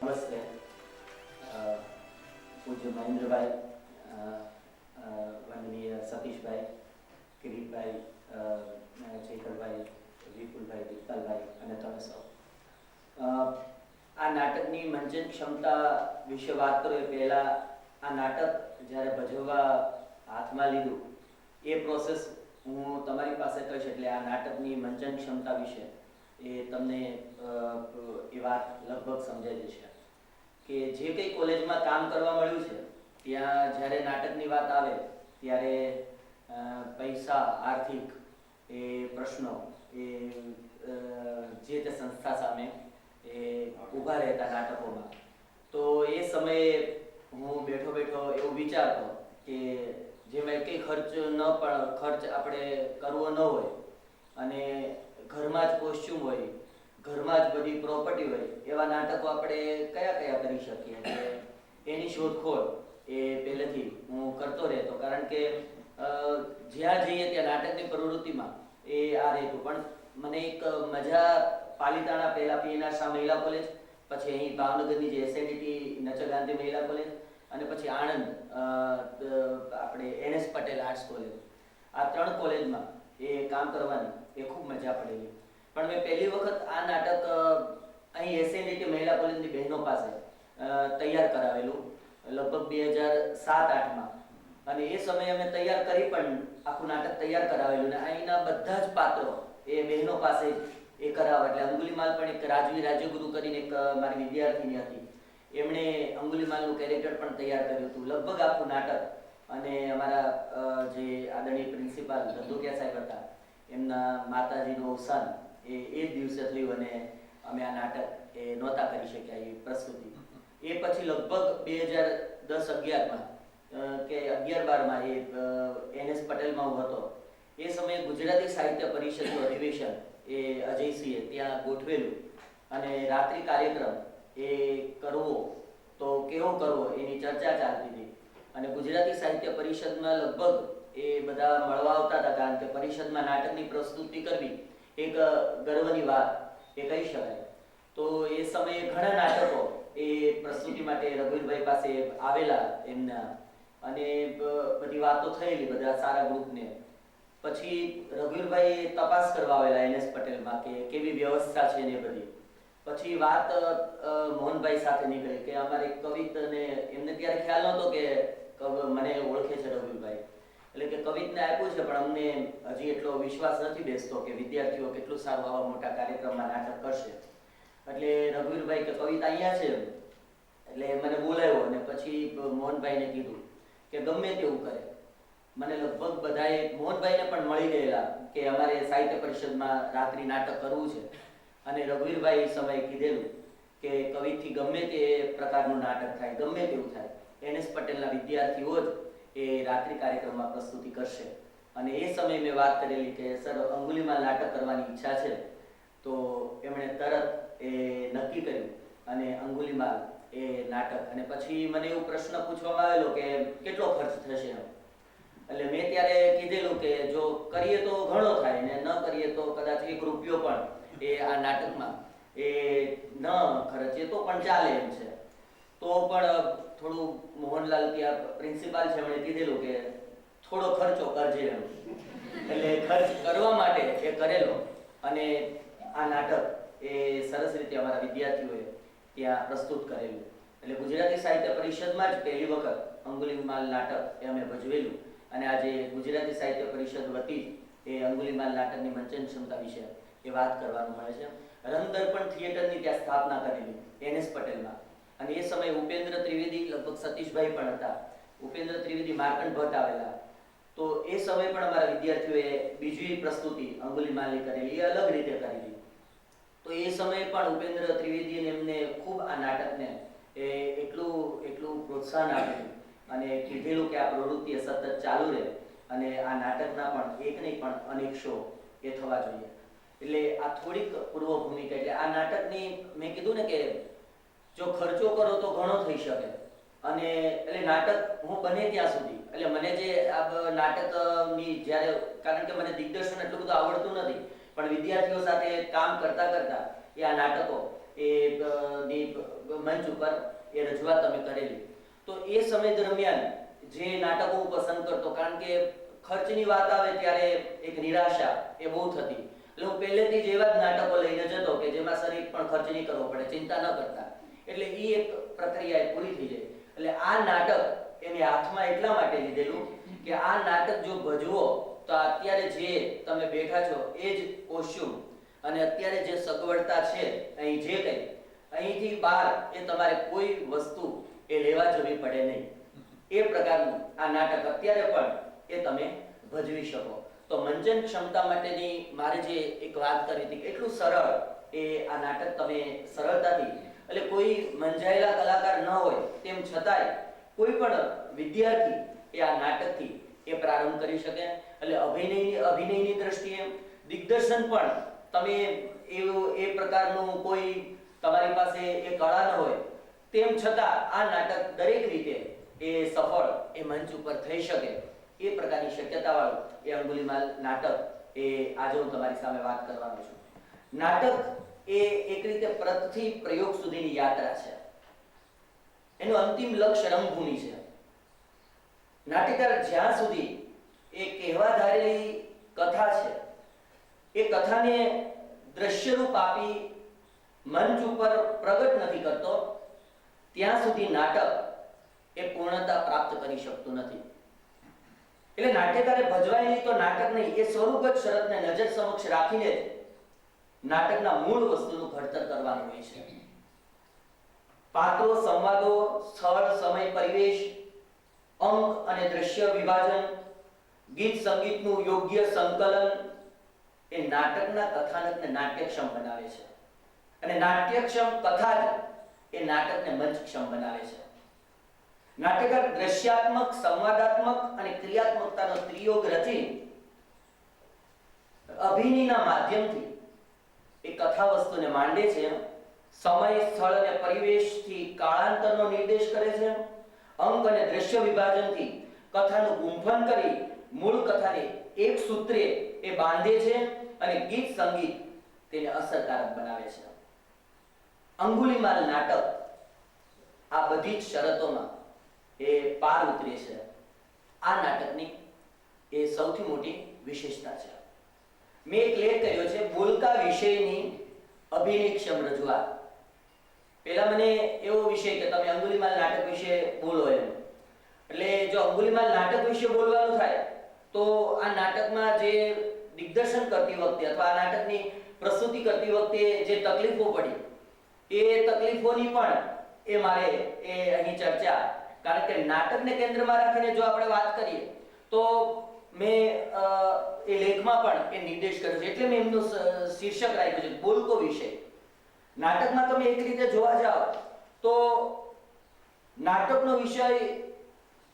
નમસ્તે. પૂજ્ય મહેન્દ્રભાઈ, વંદનીય સતીશભાઈ, કિરીટભાઈ, ચેતરભાઈ, વિપુલભાઈ, દીપતાલભાઈ અને તમે સૌ. આ નાટકની મંચન ક્ષમતા વિશે વાત કરું એ પહેલાં આ નાટક જ્યારે ભજવવા હાથમાં લીધું એ પ્રોસેસ હું તમારી પાસે કહીશ, એટલે આ નાટકની મંચન ક્ષમતા વિશે એ તમને એ વાત લગભગ સમજાઈ જશે કે જે કંઈ કોલેજમાં કામ કરવા મળ્યું છે ત્યાં જ્યારે નાટકની વાત આવે ત્યારે પૈસા, આર્થિક એ પ્રશ્નો એ જે તે સંસ્થા સામે એ ઊભા રહેતા નાટકોમાં. તો એ સમયે હું બેઠો બેઠો એવું વિચારતો કે જેમાં કંઈ ખર્ચ આપણે કરવો ન હોય અને ઘરમાં જ કોસ્ચ્યુમ હોય, ઘરમાં જ બધી પ્રોપર્ટી હોય, એવા નાટકો આપણે કયા કયા કરી શકીએ કે એની શોધખોળ એ પહેલેથી હું કરતો રહેતો. કારણ કે જ્યાં જઈએ ત્યાં નાટકની પ્રવૃત્તિમાં એ આ રહેતું. પણ મને એક મજા પાલિતાણા પહેલાં પીએનઆર શાહ મહિલા કોલેજ, પછી અહીં ભાવનગરની જે એસએનડીટી નચર ગાંધી મહિલા કોલેજ અને પછી આણંદ આપણે એનએસ પટેલ આર્ટ્સ કોલેજ, આ 3 કોલેજમાં એ કામ કરવાની એ ખૂબ મજા પડેલી. પણ મેં પહેલી વખત આ નાટક અહીં એસએનડીટી મહિલા કોલેજની બહેનો પાસે તૈયાર કરાવેલું લગભગ 2007-08માં. અને એ સમયે અમે તૈયાર કરી પણ આખું નાટક તૈયાર કરાવેલું ને અહીંના બધા જ પાત્રો એ બહેનો પાસે એ કરાવવા. એટલે અંગુલીમાલ પણ એક રાજવી રાજ્યગુરુ કરીને એક મારી વિદ્યાર્થીની હતી, એમણે અંગુલીમાલનું કેરેક્ટર પણ તૈયાર કર્યું હતું લગભગ આખું નાટક. અને અમારા જે આદરણીય પ્રિન્સિપાલ ધંધોકિયા સાહેબ હતા, એમના માતાજીનું અવસાન એ જ દિવસે થયું અને અમે આ નાટક એ નહોતા કરી શક્યા એ પ્રસ્તુતિ. એ પછી લગભગ 2010-11માં કે 11-12માં એ એનએસ પટેલમાં હું હતો. એ સમયે ગુજરાતી સાહિત્ય પરિષદનું અધિવેશન એ અજયસિંહે ત્યાં ગોઠવેલું અને રાત્રિ કાર્યક્રમ એ કરવો તો કેવો કરવો એની ચર્ચા ચાલતી હતી. અને ગુજરાતી સાહિત્ય પરિષદમાં લગભગ એ બધા મળવા આવતા હતા, કારણ કે પરિષદમાં નાટકની પ્રસ્તુતિ કરવી એક ગર્વની વાત એ કહી શકાય. તો એ સમયે ઘણા નાટકો એ પ્રસ્તુતિ માટે રઘુવીરભાઈ પાસે આવેલા એમના, અને બધી વાતો થયેલી બધા સારા ગ્રુપને. પછી રઘુવીરભાઈ તપાસ કરવા આવેલા એનએસ પટેલમાં કે કેવી વ્યવસ્થા છે ને બધી. પછી વાત મોહનભાઈ સાથે નીકળી કે અમારે કવિતને, એમને ત્યારે ખ્યાલ નહોતો કે મને ઓળખે છે રઘુવીરભાઈ, એટલે કે કવિતને આપ્યું છે પણ અમને હજી એટલો વિશ્વાસ નથી બેસતો કે વિદ્યાર્થીઓ કેટલું સારું આવા મોટા કાર્યક્રમમાં નાટક કરશે. એટલે રઘુવીરભાઈ કે કવિતા અહીંયા છે, એટલે મને બોલાવ્યો અને પછી મોહનભાઈને કીધું કે ગમે તેવું કરે. મને લગભગ બધાએ મોહનભાઈને પણ મળી ગયેલા કે અમારે સાહિત્ય પરિષદમાં રાત્રિ નાટક કરવું છે. અને રઘુવીરભાઈ એ સમયે કીધેલું કે કવિથી ગમે તે પ્રકારનું નાટક થાય, ગમે તેવું થાય, એનએસ પટેલના વિદ્યાર્થીઓ જ એ રાત્રિ કાર્યક્રમમાં પ્રસ્તુતિ કરશે. અને એ સમયે મેં વાત કરેલી કે સર અંગુલીમાલ નાટક કરવાની ઈચ્છા છે. તો એમણે તરત એ નક્કી કર્યું અને અંગુલીમાલ એ નાટક. અને પછી મને એવો પ્રશ્ન પૂછવામાં આવેલો કે કેટલો ખર્ચ થશે એમ. એટલે મેં ત્યારે કીધેલું કે જો કરીએ તો ઘણો થાય ને ન કરીએ તો કદાચ 1 રૂપિયો પણ એ આ નાટકમાં એ ન ખર્ચીએ તો પણ ચાલે એમ છે. તો પણ થોડું મોહનલાલ ત્યાં પ્રિન્સિપાલ છે, એમણે કીધેલું કે થોડો ખર્ચો કરજે એમ. એટલે ખર્ચ કરવા માટે એ કરેલો અને આ નાટક એ સરસ રીતે અમારા વિદ્યાર્થીઓએ ત્યાં પ્રસ્તુત કરેલું. એટલે ગુજરાતી સાહિત્ય પરિષદમાં જ પહેલી વખત અંગુલીમાલ નાટક એ અમે ભજવેલું. અને આજે ગુજરાતી સાહિત્ય પરિષદ વતી એ અંગુલીમાલ નાટકની મંચન ક્ષમતા વિશે એ વાત કરવાનું મળે છે. રંગદર્પણ થિયેટરની ત્યાં સ્થાપના કરેલી એનએસ પટેલમાં. અને એ સમયે ઉપેન્દ્ર ત્રિવેદી, લગભગ સતીશભાઈ પણ હતા, ઉપેન્દ્ર ત્રિવેદી, માર્કંડ ભટ્ટ આવેલા. તો એ સમયે પણ અમારા વિદ્યાર્થીઓએ બીજી પ્રસ્તુતિ અંગુલીમાલની કરેલી, એ અલગ રીતે કરેલી. તો એ સમયે પણ ઉપેન્દ્ર ત્રિવેદીએ એમને ખૂબ આ નાટકને એ એટલું પ્રોત્સાહન આપેલું અને કીધેલું કે આ પ્રવૃત્તિ સતત ચાલુ રહે અને આ નાટકના પણ એક નહીં પણ અનેક શો એ થવા જોઈએ. એટલે આ થોડીક પૂર્વ ભૂમિકા. એટલે આ નાટકની મેં કીધું ને કે જો ખર્ચો કરો તો ઘણો થઈ શકે. અને એટલે નાટક હું બને ત્યાં સુધી, એટલે મને જે આ નાટકની જ્યારે, કારણ કે મને દિગ્દર્શન એટલું બધું આવડતું નથી, પણ વિદ્યાર્થીઓ સાથે કામ કરતા કરતા એ આ નાટકો એ ની મંચ ઉપર એ રજૂઆત અમે કરેલી. તો એ સમય દરમિયાન જે નાટકો હું પસંદ કરતો, કારણ કે ખર્ચની વાત આવે ત્યારે એક નિરાશા એ બહુ થતી, એટલે હું પહેલેથી જ એવા જ નાટકો લઈને જતો કે જેમાં સર એક પણ ખર્ચ નહીં કરવો પડે, ચિંતા ન કરતા, એટલે એ એક પ્રક્રિયા એ પૂરી થઈ જાય. એટલે આ નાટક એને હાથમાં એટલા માટે લીધેલું કે આ નાટક જો ભજવો તો અત્યારે જે તમે બેઠા છો એ જ કોસ્ચ્યુમ અને અત્યારે જે સગવડતા છે અહીં જે કંઈ અહીંથી બહાર એ તમારે કોઈ વસ્તુ એ લેવા જવી પડે નહીં. એ પ્રકારનું આ નાટક અત્યારે પણ એ તમે ભજવી શકો. તો મંચન ક્ષમતા માટેની મારે જે એક વાત કરી હતી, એટલું સરળ એ આ નાટક તમે સરળતાથી, એટલે કોઈ મંજાયેલા કલાકાર ન હોય તેમ છતાંય કોઈ પણ વિદ્યાર્થી એ આ નાટકથી એ પ્રારંભ કરી શકે. એટલે અભિનયની દ્રષ્ટિએ દિગ્દર્શન પણ તમે એ પ્રકારનું કોઈ તમારી પાસે એ કળા ન હોય તેમ છતાં આ નાટક દરેક રીતે એ સફળ એ મંચ ઉપર થઈ શકે એ પ્રકારની શક્યતાવાળું એ અંગુલીમાલ નાટક એ આજે હું તમારી સામે વાત કરવાનો છું. નાટક એ એક રીતે પ્રતથી પ્રયોગ સુધીની યાત્રા છે. એનું અંતિમ લક્ષ્ય રંગભૂમિ છે. નાટ્યકાર જ્યાં સુધી એ કહેવા ધારેલી કથા છે એ કથાને દ્રશ્યરૂપ આપી મંચ ઉપર પ્રગટ નથી કરતો ત્યાં સુધી નાટક એ પૂર્ણતા પ્રાપ્ત કરી શકતું નથી. એટલે નાટ્યકારે ભજવાય નહીં તો નાટક નહીં, એ સ્વરૂપગત શરતને નજર સમક્ષ રાખીને જ નાટકના મૂળ વસ્તુનું ઘડતર કરવાનું હોય છે. પાત્રો, સંવાદો, સ્થળ, સમય, પરિવેશ, અંક અને દ્રશ્ય વિભાજન, ગીત સંગીતનું યોગ્ય સંકલન એ નાટકના કથાનકને નાટ્યક્ષમ બનાવે છે. અને નાટ્યક્ષમ કથા જ એ નાટકને મંચક્ષમ બનાવે છે. નાટ્યકાર દ્રશ્યાત્મક, સંવાદાત્મક અને ક્રિયાત્મકતાનો ત્રિયોગ રચી અભિનયના માધ્યમથી એ કથા વસ્તુને માંડે છે. સમય, સ્થળ અને પરિવેશથી કાળાંતરનો નિર્દેશ કરે છે. અંક અને દ્રશ્ય વિભાજનથી કથાનું ગુંફન કરી મૂળ કથાને એક સૂત્રે એ બાંધે છે અને ગીત સંગીત તેને અસરકારક બનાવે છે. અંગુલીમાલ નાટક આ બધી જ શરતોમાં એ પાર ઉતરે છે. આ નાટકની એ સૌથી મોટી વિશેષતા છે. મેં એક લેખ કર્યો છે બોલકા વિષયની અભિનયક્ષમ રજૂઆત. પહેલા મને એવો વિષય કે તમે અંગુલીમાલ નાટક વિશે બોલો એમ, એટલે જો અંગુલીમાલ નાટક વિશે બોલવાનું થાય તો આ નાટકમાં જે દિગ્દર્શન કરતી વખતે અથવા આ નાટકની પ્રસ્તુતિ કરતી વખતે જે તકલીફો પડી એ તકલીફોની પણ એ મારે એ અહીં ચર્ચા, કારણ કે નાટકને કેન્દ્રમાં રાખીને જો આપણે વાત કરીએ તો મેં એ લેખમાં પણ એ નિર્દેશ કર્યો છે. એટલે મેં એમનું શીર્ષક રાખ્યું છે બોલકો વિષય. નાટકમાં તમે એક રીતે જોવા જાઓ તો નાટકનો વિષય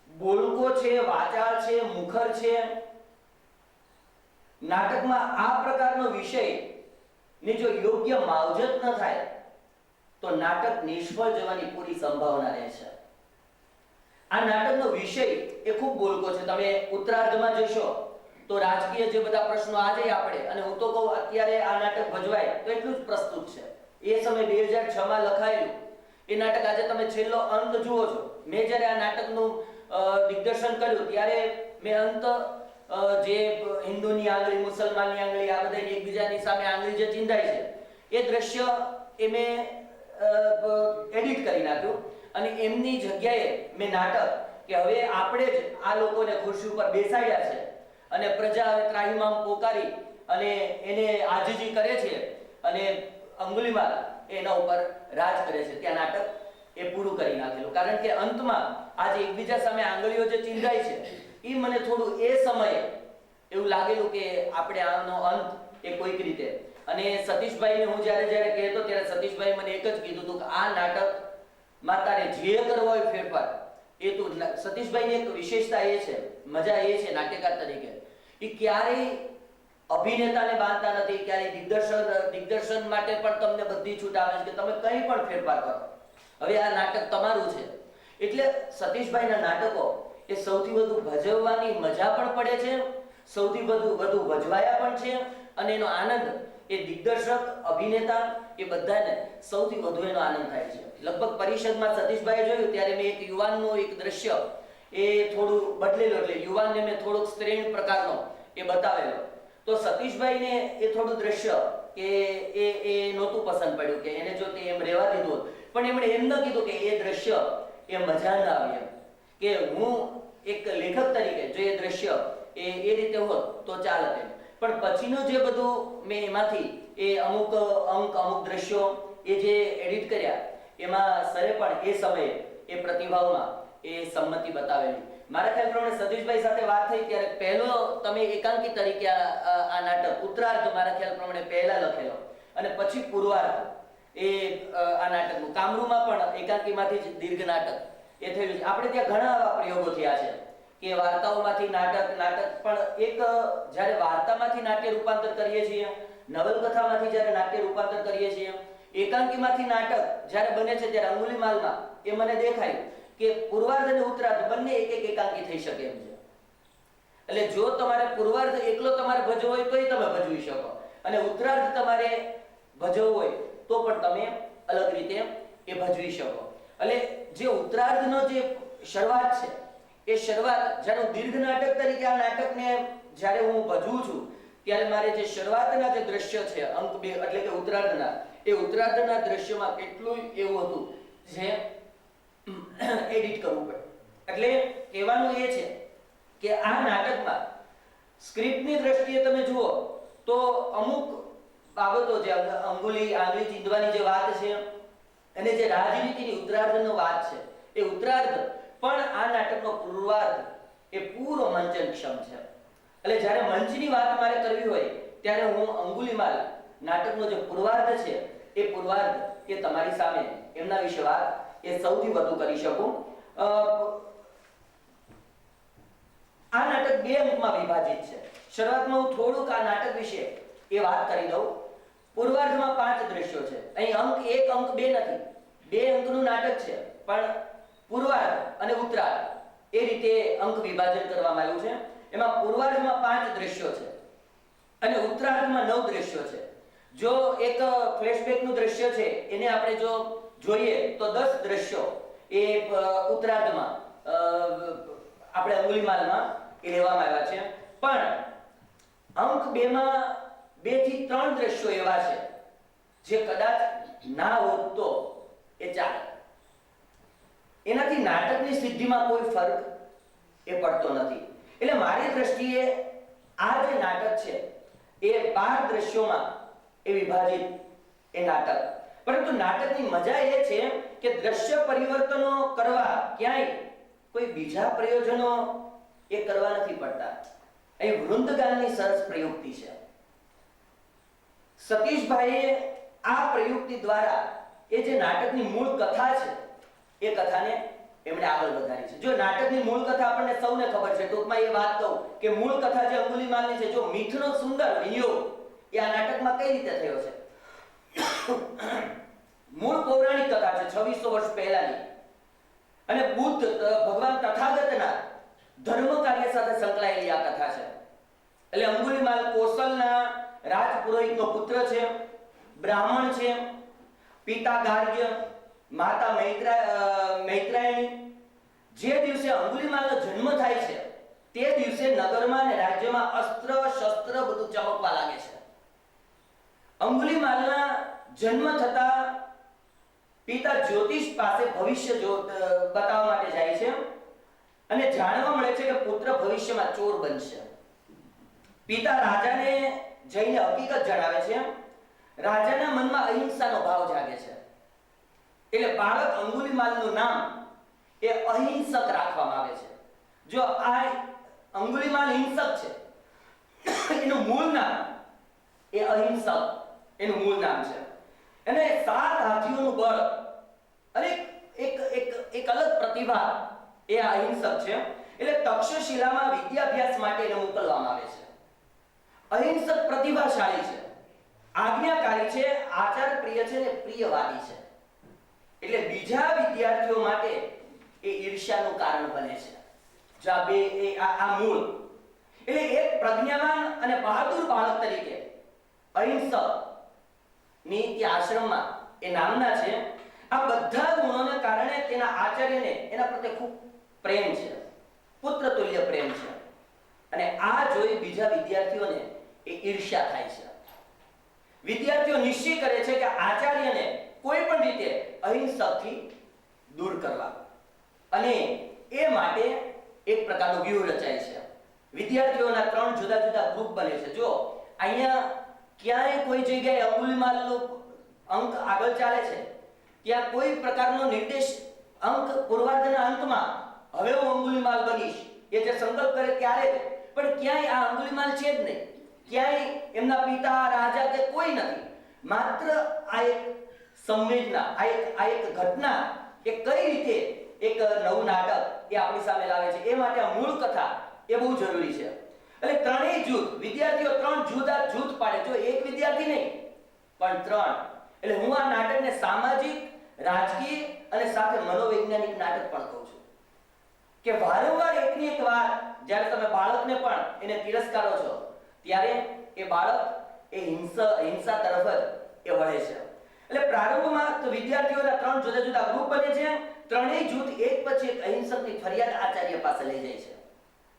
બોલકો છે, વાચાળ છે, મુખર છે. નાટકમાં આ પ્રકારનો વિષય ની જો યોગ્ય માવજત ન થાય તો નાટક નિષ્ફળ જવાની પૂરી સંભાવના રહે છે. આ નાટકનો વિષય એ ખૂબ બોલકો છે. તમે ઉત્તરાર્ધમાં જશો તો રાજકીય જે બધા પ્રશ્નો આજે આપણે, અને હું તો કહું અત્યારે આ નાટક ભજવાય તો એટલું જ પ્રસ્તુત છે. એ સમય 2006 માં લખાયેલું એ નાટક આજે તમે છેલ્લો અંત જુઓ છો. મેં જ્યારે આ નાટકનું દિગ્દર્શન કર્યું ત્યારે મેં અંત જે હિન્દુની આંગળી, મુસલમાનની આંગળી, આ બધાની એકબીજાની સામે આંગળી જે ચિંધાય છે એ દ્રશ્ય એ મેં એડિટ કરી નાખ્યું અને એમની જગ્યાએ મેં નાટક કે હવે આપણે જ આ લોકોને ખુરશી ઉપર બેસાડ્યા છે અને પ્રજા હવે ત્રાહિમામ પોકારી અને એને આજીજી કરે છે અને અંગુલીમાલ એના ઉપર રાજ કરે છે. ત્યાં નાટક એ પૂરું કરી નાખેલું, કારણ કે અંતમાં આજે એકબીજા સામે આંગળીઓ જે ચિંધાય છે એ મને થોડું એ સમયે એવું લાગેલું કે આપણે આનો અંત એ કોઈક રીતે. અને સતીશભાઈને હું જ્યારે કહેતો ત્યારે સતીશભાઈ મને એક જ કીધું હતું કે આ નાટકમાં તારે જે કરવો હોય ફેરફાર એ તું. સતીશભાઈની એક વિશેષતા એ છે, મજા એ છે નાટ્યકાર તરીકે, એ ક્યારેય અભિનેતાને બાંધતા નથી, ક્યારેય દિગ્દર્શન માટે પણ તમને બધી છૂટ આપે છે કે તમે કંઈ પણ ફેરફાર કરો, હવે આ નાટક તમારું છે. એટલે સતીશભાઈના નાટકો એ સૌથી વધુ ભજવવાની મજા પણ પડે છે, સૌથી વધુ ભજવાયા પણ છે અને એનો આનંદ એ દિગ્દર્શક, અભિનેતા એ બધાને સૌથી વધુ એનો આનંદ થાય છે. લગભગ પરિષદમાં સતીશભાઈએ જોયું ત્યારે મેં એક યુવાનનું એક દ્રશ્ય એ થોડું બદલેલું, એટલે યુવાનને મેં થોડોક સ્ત્રીણ પ્રકારનો એ બતાવેલો. તો સતીશભાઈને એ થોડું દ્રશ્ય કે એ નહોતું પસંદ પડ્યું કે એને જો તે એમ રહેવા દીધું, પણ એમણે એમ ન કીધું કે એ દ્રશ્ય એ મજા ન આવે એમ, કે હું એક લેખક તરીકે જો એ દ્રશ્ય એ રીતે હોત તો ચાલત એમ. પણ પછીનું જે બધું મેં એમાંથી એ અમુક અમુક દ્રશ્યો એ જે એડિટ કર્યા એમાં સરે પણ એ સમયે એ પ્રતિભાવમાં એ સંમતિ બતાવેલી. મારા ખ્યાલ પ્રમાણે સતીશભાઈ સાથે વાત થઈ ત્યારે પહેલો તમે એકાંકી તરીકે આ નાટક ઉત્તરાર્ધ મારા ખ્યાલ પ્રમાણે પહેલા લખેલો અને પછી પૂર્વાર્ધ એ આ નાટકનું કામરૂમાં પણ એકાંકીમાંથી જ દીર્ઘ નાટક એ થયેલું છે. આપણે ત્યાં ઘણા આવા પ્રયોગો થયા છે કે વાર્તાઓમાંથી નાટક પણ એક જ્યારે વાર્તામાંથી નાટ્ય રૂપાંતર કરીએ છીએ, નવલકથામાંથી જ્યારે નાટ્ય રૂપાંતર કરીએ છીએ, એકાંકીમાંથી નાટક જ્યારે બને છે ત્યારે અંગુલીમાલમાં એ મને દેખાય કે પૂર્વાર્ધ અને ઉત્તરાર્ધ બંને એક એક એકાંકી થઈ શકે એમ છે. એટલે જો તમારે પૂર્વાર્ધ એકલો તમારે ભજવો હોય તોય તમે ભજવી શકો, અને ઉત્તરાર્ધ તમારે ભજવવો હોય તો પણ તમે અલગ રીતે એ ભજવી શકો. એટલે જે ઉત્તરાર્ધનો જે શરૂઆત છે એ શરૂઆત જ્યારે હું દીર્ઘ નાટક તરીકે આ નાટકને જ્યારે હું ભજવું છું ત્યારે મારે જે શરૂઆતના જે દ્રશ્ય છે અંક 2 એટલે કે ઉત્તરાર્ધના, એ ઉત્તરાર્ધના દ્રશ્યમાં કેટલું એવું હતું જે એડિટ કરવું પડે. એટલે કહેવાનું એ છે કે આ નાટકમાં સ્ક્રિપ્ટની દ્રષ્ટિએ તમે જુઓ તો અમુક બાબતો જે આંગળી ચીંધવાની જે વાત છે અને જે રાજનીતિની ઉત્તરાર્ધનો વાત છે એ ઉત્તરાર્ધ પણ આ નાટકનો પૂર્વાર્ધ એ પૂરો મંચનક્ષમ છે. એટલે જ્યારે મંચની વાત મારે કરવી હોય ત્યારે હું અંગુલીમાલ નાટકનો જે પૂર્વાર્ધ છે એ પૂર્વાર્ધ એ તમારી સામે એમના વિશે વાત એ સૌથી વધુ કરી શકું. આ નાટક 2 અંકમાં વિભાજિત છે. શરૂઆતમાં હું થોડુંક આ નાટક વિશે એ વાત કરી દઉં. પૂર્વાર્ધમાં 5 દ્રશ્યો છે. અહીં અંક 1 અંક 2 નથી, 2 અંકનું નાટક છે, પણ પૂર્વાર્ધ અને ઉત્તરાર્ધ એ રીતે અંક વિભાજન કરવામાં આવ્યું છે. એમાં પૂર્વાર્ધમાં 5 દ્રશ્યો છે અને ઉત્તરાર્ધમાં 9 દ્રશ્યો છે. જો એક ફ્લેશબેકનું દ્રશ્ય છે એને આપણે જો જોઈએ તો 10 દ્રશ્યો એ ઉત્તરાર્ધમાં આપણે અંગુલીમાલમાં એ લેવામાં આવ્યા છે. પણ અંક 2 માં 2 થી 3 દ્રશ્યો એવા છે જે કદાચ ના હોત તો એ ચાલે. એનાથી નાટકની સિદ્ધિમાં કોઈ ફરક એ પડતો નથી. એટલે મારી દ્રષ્ટિએ આ જે નાટક છે એ 12 દ્રશ્યોમાં એ વિભાજિત એ નાટક. પરંતુ નાટકની મજા એ છે કે દ્રશ્ય પરિવર્તનો કરવા ક્યાંય કોઈ બીજા પ્રયોજનો એ કરવા નથી પડતા. અહીં વૃંદગાનની સરસ પ્રયુક્તિ છે. સતીશભાઈએ આ પ્રયુક્તિ દ્વારા એ જે નાટકની મૂળ કથા છે એ કથાને એમણે આગળ વધારી છે. જો નાટકની મૂળ કથા આપણને સૌને ખબર છે, ટૂંકમાં એ વાત કહું કે મૂળ કથા જે અંગુલીમાલની છે, જો મિથનો સુંદર વિનિયોગ એ આ નાટકમાં કઈ રીતે થયો છે. મૂળ પૌરાણિક કથા છે 2600 વર્ષ પહેલાની, અને બુદ્ધ ભગવાન તથાગતના ધર્મ કાર્ય સાથે સંકળાયેલી આ કથા છે. એટલે અંગુલીમાલ કોસલના રાજપુરોહિતનો પુત્ર છે, બ્રાહ્મણ છે, પિતા ગાર્ગ્ય, માતા મૈત્રાયણી. જે દિવસે અંગુલીમાલનો જન્મ થાય છે તે દિવસે નગરમાં અને રાજ્યમાં અસ્ત્ર શસ્ત્ર બધું ચમકવા લાગે છે. અંગુલીમાલના જન્મ થતા પિતા જ્યોતિષ પાસે ભવિષ્ય બતાવવા માટે જાય છે અને જાણવા મળે છે કે પુત્ર ભવિષ્યમાં ચોર બનશે. પિતા રાજાને જઈને હકીકત જણાવે છે. રાજાના મનમાં અહિંસાનો ભાવ જાગે છે. એટલે બાળક અંગુલીમાલનું નામ એ અહિંસક રાખવામાં આવે છે. જો આ અંગુલીમાલ હિંસક છે, એનું મૂળ નામ એ અહિંસક એનું મૂળ નામ છે. અને 7 હાથીઓનું બળ અને એક અલગ પ્રતિભા એ અહિંસક છે. એટલે તક્ષશિલામાં વિદ્યાભ્યાસ માટે એને મોકલવામાં આવે છે. અહિંસક પ્રતિભાશાળી છે, આજ્ઞાકારી છે, આચાર પ્રિય છે અને પ્રિયવાદી છે. એટલે બીજા વિદ્યાર્થીઓ માટે એ ઈર્ષ્યાનું કારણ બને છે. જો આ મૂળ એટલે એક પ્રજ્ઞાવાન અને બહાદુર બાળક તરીકે અહિંસક ની તે આશ્રમમાં એ નામના છે. આ બધા ગુણોને કારણે તેના આચાર્યને એના પ્રત્યે ખૂબ પ્રેમ છે, પુત્ર તુલ્ય પ્રેમ છે. અને આ જોઈ બીજા વિદ્યાર્થીઓને એ ઈર્ષ્યા થાય છે. વિદ્યાર્થીઓ નિશ્ચય કરે છે કે આચાર્યને કોઈ પણ રીતે અહિંસકથી દૂર કરવા, અને એ માટે એક પ્રકારનો વ્યૂહ રચાય છે. વિદ્યાર્થીઓના 3 જુદા જુદા ગ્રુપ બને છે. જો અહીંયા ક્યાંય કોઈ જગ્યાએ અંગુલિમાલનો અંક આગળ ચાલે છે, ત્યાં કોઈ પ્રકારનો નિર્દેશ અંક પૂર્વાર્ધના અંતમાં હવે હું અંગુલિમાલ બનીશ એ જે સંકલ્પ કરે ત્યારે જ, પણ ક્યાંય આ અંગુલિમાલ છે જ નહીં. ક્યાંય એમના પિતા, રાજા કે કોઈ નથી. માત્ર આ એક સંવેદના, આ એક ઘટના એ કઈ રીતે એક નવું નાટક એ આપણી સામે લાવે છે, એ માટે આ મૂળ કથા એ બહુ જરૂરી છે. એટલે ત્રણેય જૂથ, વિદ્યાર્થીઓ 3 જુદા જૂથ પાડે. જો એક વિદ્યાર્થી નહીં પણ 3. એટલે હું આ નાટકને સામાજિક, રાજકીય અને સાથે મનોવૈજ્ઞાનિક નાટક પણ કહું છું. કે વારંવાર એકની એક વાત જ્યારે તમે બાળકને પણ એને તિરસ્કારો છો, ત્યારે એ બાળક એ હિંસા તરફ જ એ વળે છે. એટલે પ્રારંભમાં તો વિદ્યાર્થીઓના 3 જુદા જુદા ગ્રુપ બને છે. ત્રણેય જૂથ એક પછી એક અહિંસકની ફરિયાદ આચાર્ય પાસે લઈ જાય છે.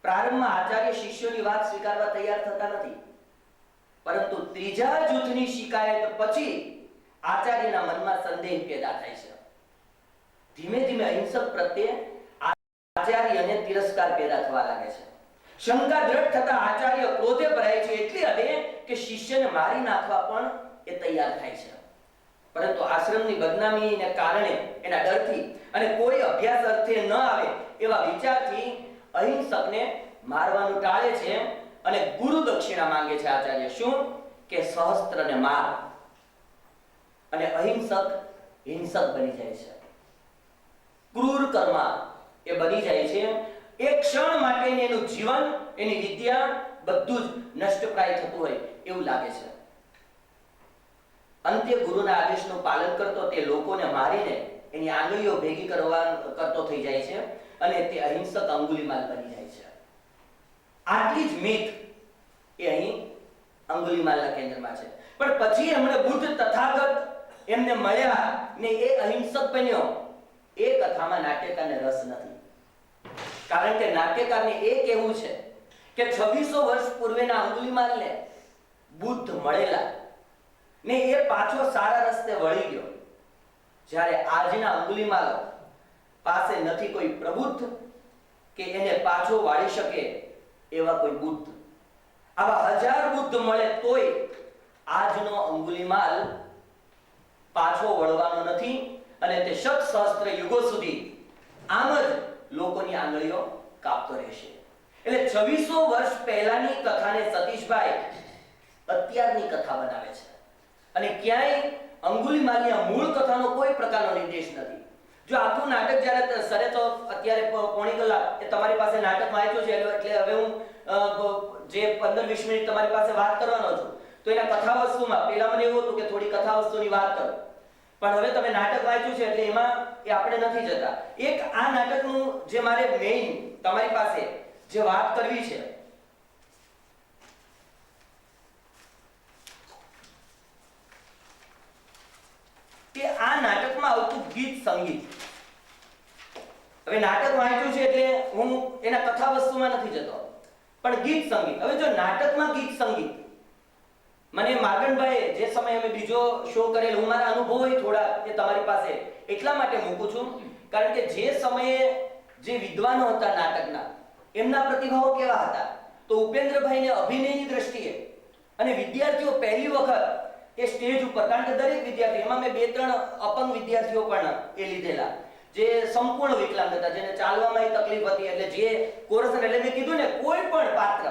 પ્રારંભમાં આચાર્ય શિષ્યોની વાત સ્વીકારવા તૈયાર થતા નથી, પરંતુ ત્રીજા જૂથની શિકાયત પછી આચાર્યના મનમાં સંદેહ પેદા થાય છે. ધીમે ધીમે અહિંસક પ્રત્યે આચાર્યને તિરસ્કાર પેદા થવા લાગે છે. શંકા દ્રઢ થતા આચાર્ય ક્રોધે ભરાય છે, એટલી હદે કે શિષ્યને મારી નાખવા પણ એ તૈયાર થાય છે. પરંતુ આશ્રમની બદનામીને કારણે, એના ડરથી અને કોઈ અભ્યાસ અર્થે ન આવે એવા વિચારથી અહિંસકને મારવાનું ટાળે છે અને ગુરુ દક્ષિણા માંગે છે આચાર્ય. શું? કે સહસ્ત્રને માર. અને અહિંસક હિંસક બની જાય છે, ક્રૂર કર્મા એ બની જાય છે. એક ક્ષણ માટે એનું જીવન, એની વિદ્યા બધું જ નષ્ટપ્રાય થતું હોય એવું લાગે છે. અંતે ગુરુના આદેશનું પાલન કરતો તે લોકોને મારીને એની આંગળીઓ ભેગી કરતો થઈ જાય છે અને તે અહિંસક અંગુલિમાલ બની જાય છે. આટલી જ મિથ એ અહીં અંગુલિમાલના કેન્દ્રમાં છે. પણ પછી એમણે બુદ્ધ તથાગત એમને મળ્યા ને એ અહિંસક બન્યો. એ કથામાં નાટ્યકારને રસ નથી, કારણ કે નાટ્યકારને એ કહેવું છે કે 2600 વર્ષ પૂર્વેના અંગુલિમાલને બુદ્ધ મળેલા ને એ પાછો સારા રસ્તે વળી ગયો, જ્યારે આજના અંગુલિમાલ પાસે નથી કોઈ પ્રબુદ્ધ કે એને પાછો વાળી શકે એવા કોઈ બુદ્ધ. આવા 1000 બુદ્ધ મળે તોય આજનો અંગુલિમાલ પાછો વળવાનો નથી અને તે શત સહસ્ત્ર યુગો સુધી આમ જ લોકોની આંગળીઓ કાપતો રહેશે. એટલે 2600 વર્ષ પહેલાની કથાને સતીશભાઈ અત્યારની કથા બનાવે છે અને ક્યાંય અંગુલિમાલની મૂળ કથાનો કોઈ પ્રકારનો નિર્દેશ નથી. જો આખું નાટક જ્યારે સરે તો અત્યારે પોણી કલાક એ તમારી પાસે નાટક વાંચ્યું છે, એટલે હવે હું જે 15-20 મિનિટ તમારી પાસે વાત કરવાનો છું, તો એના કથા વસ્તુમાં પહેલા મને એવું હતું કે થોડી કથા વસ્તુની વાત કરું, પણ હવે તમે નાટક વાંચ્યું છે એટલે એમાં એ આપણે નથી જતા. એક આ નાટકનું જે મારે મેઇન તમારી પાસે જે વાત કરવી છે, કે આ નાટકમાં આવતું ગીત સંગીત. હવે નાટક વાંચ્યું છે એટલે હું એના કથા વસ્તુમાં નથી જતો, પણ ગીત સંગીત. હવે જો નાટકમાં ગીત સંગીત, મને માર્ગણભાઈ જે સમયે અમે બીજો શો કરેલો, હું મારા અનુભવો થોડા એ તમારી પાસે એટલા માટે મૂકું છું કારણ કે જે સમયે જે વિદ્વાનો હતા નાટકના, એમના પ્રતિભાવો કેવા હતા. તો ઉપેન્દ્રભાઈને અભિનયની દ્રષ્ટિએ અને વિદ્યાર્થીઓ પહેલી વખત એ સ્ટેજ ઉપર, કારણ કે દરેક વિદ્યાર્થી, એમાં મેં 2-3 અપંગ વિદ્યાર્થીઓ પણ એ લીધેલા જે સંપૂર્ણ વિકલાંગ હતા, જેને ચાલવામાં તકલીફ હતી. એટલે જે કોરસ, એટલે મેં કીધું ને, કોઈ પણ પાત્ર,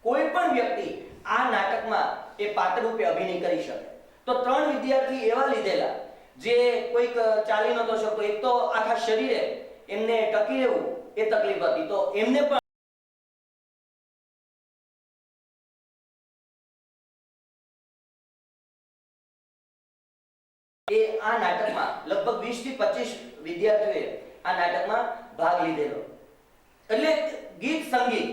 કોઈ પણ વ્યક્તિ આ નાટકમાં એ પાત્ર રૂપે અભિનય કરી શકે. તો 3 વિદ્યાર્થી એવા લીધેલા જે કોઈક ચાલી નતો શકતો, એક તો આખા શરીરે એમને ટકી રહેવું એ તકલીફ હતી, તો એમને પણ આ નાટકમાં લગભગ 20 થી 25 વિદ્યાર્થીઓએ આ નાટકમાં ભાગ લીધેલો. એટલે ગીત સંગીત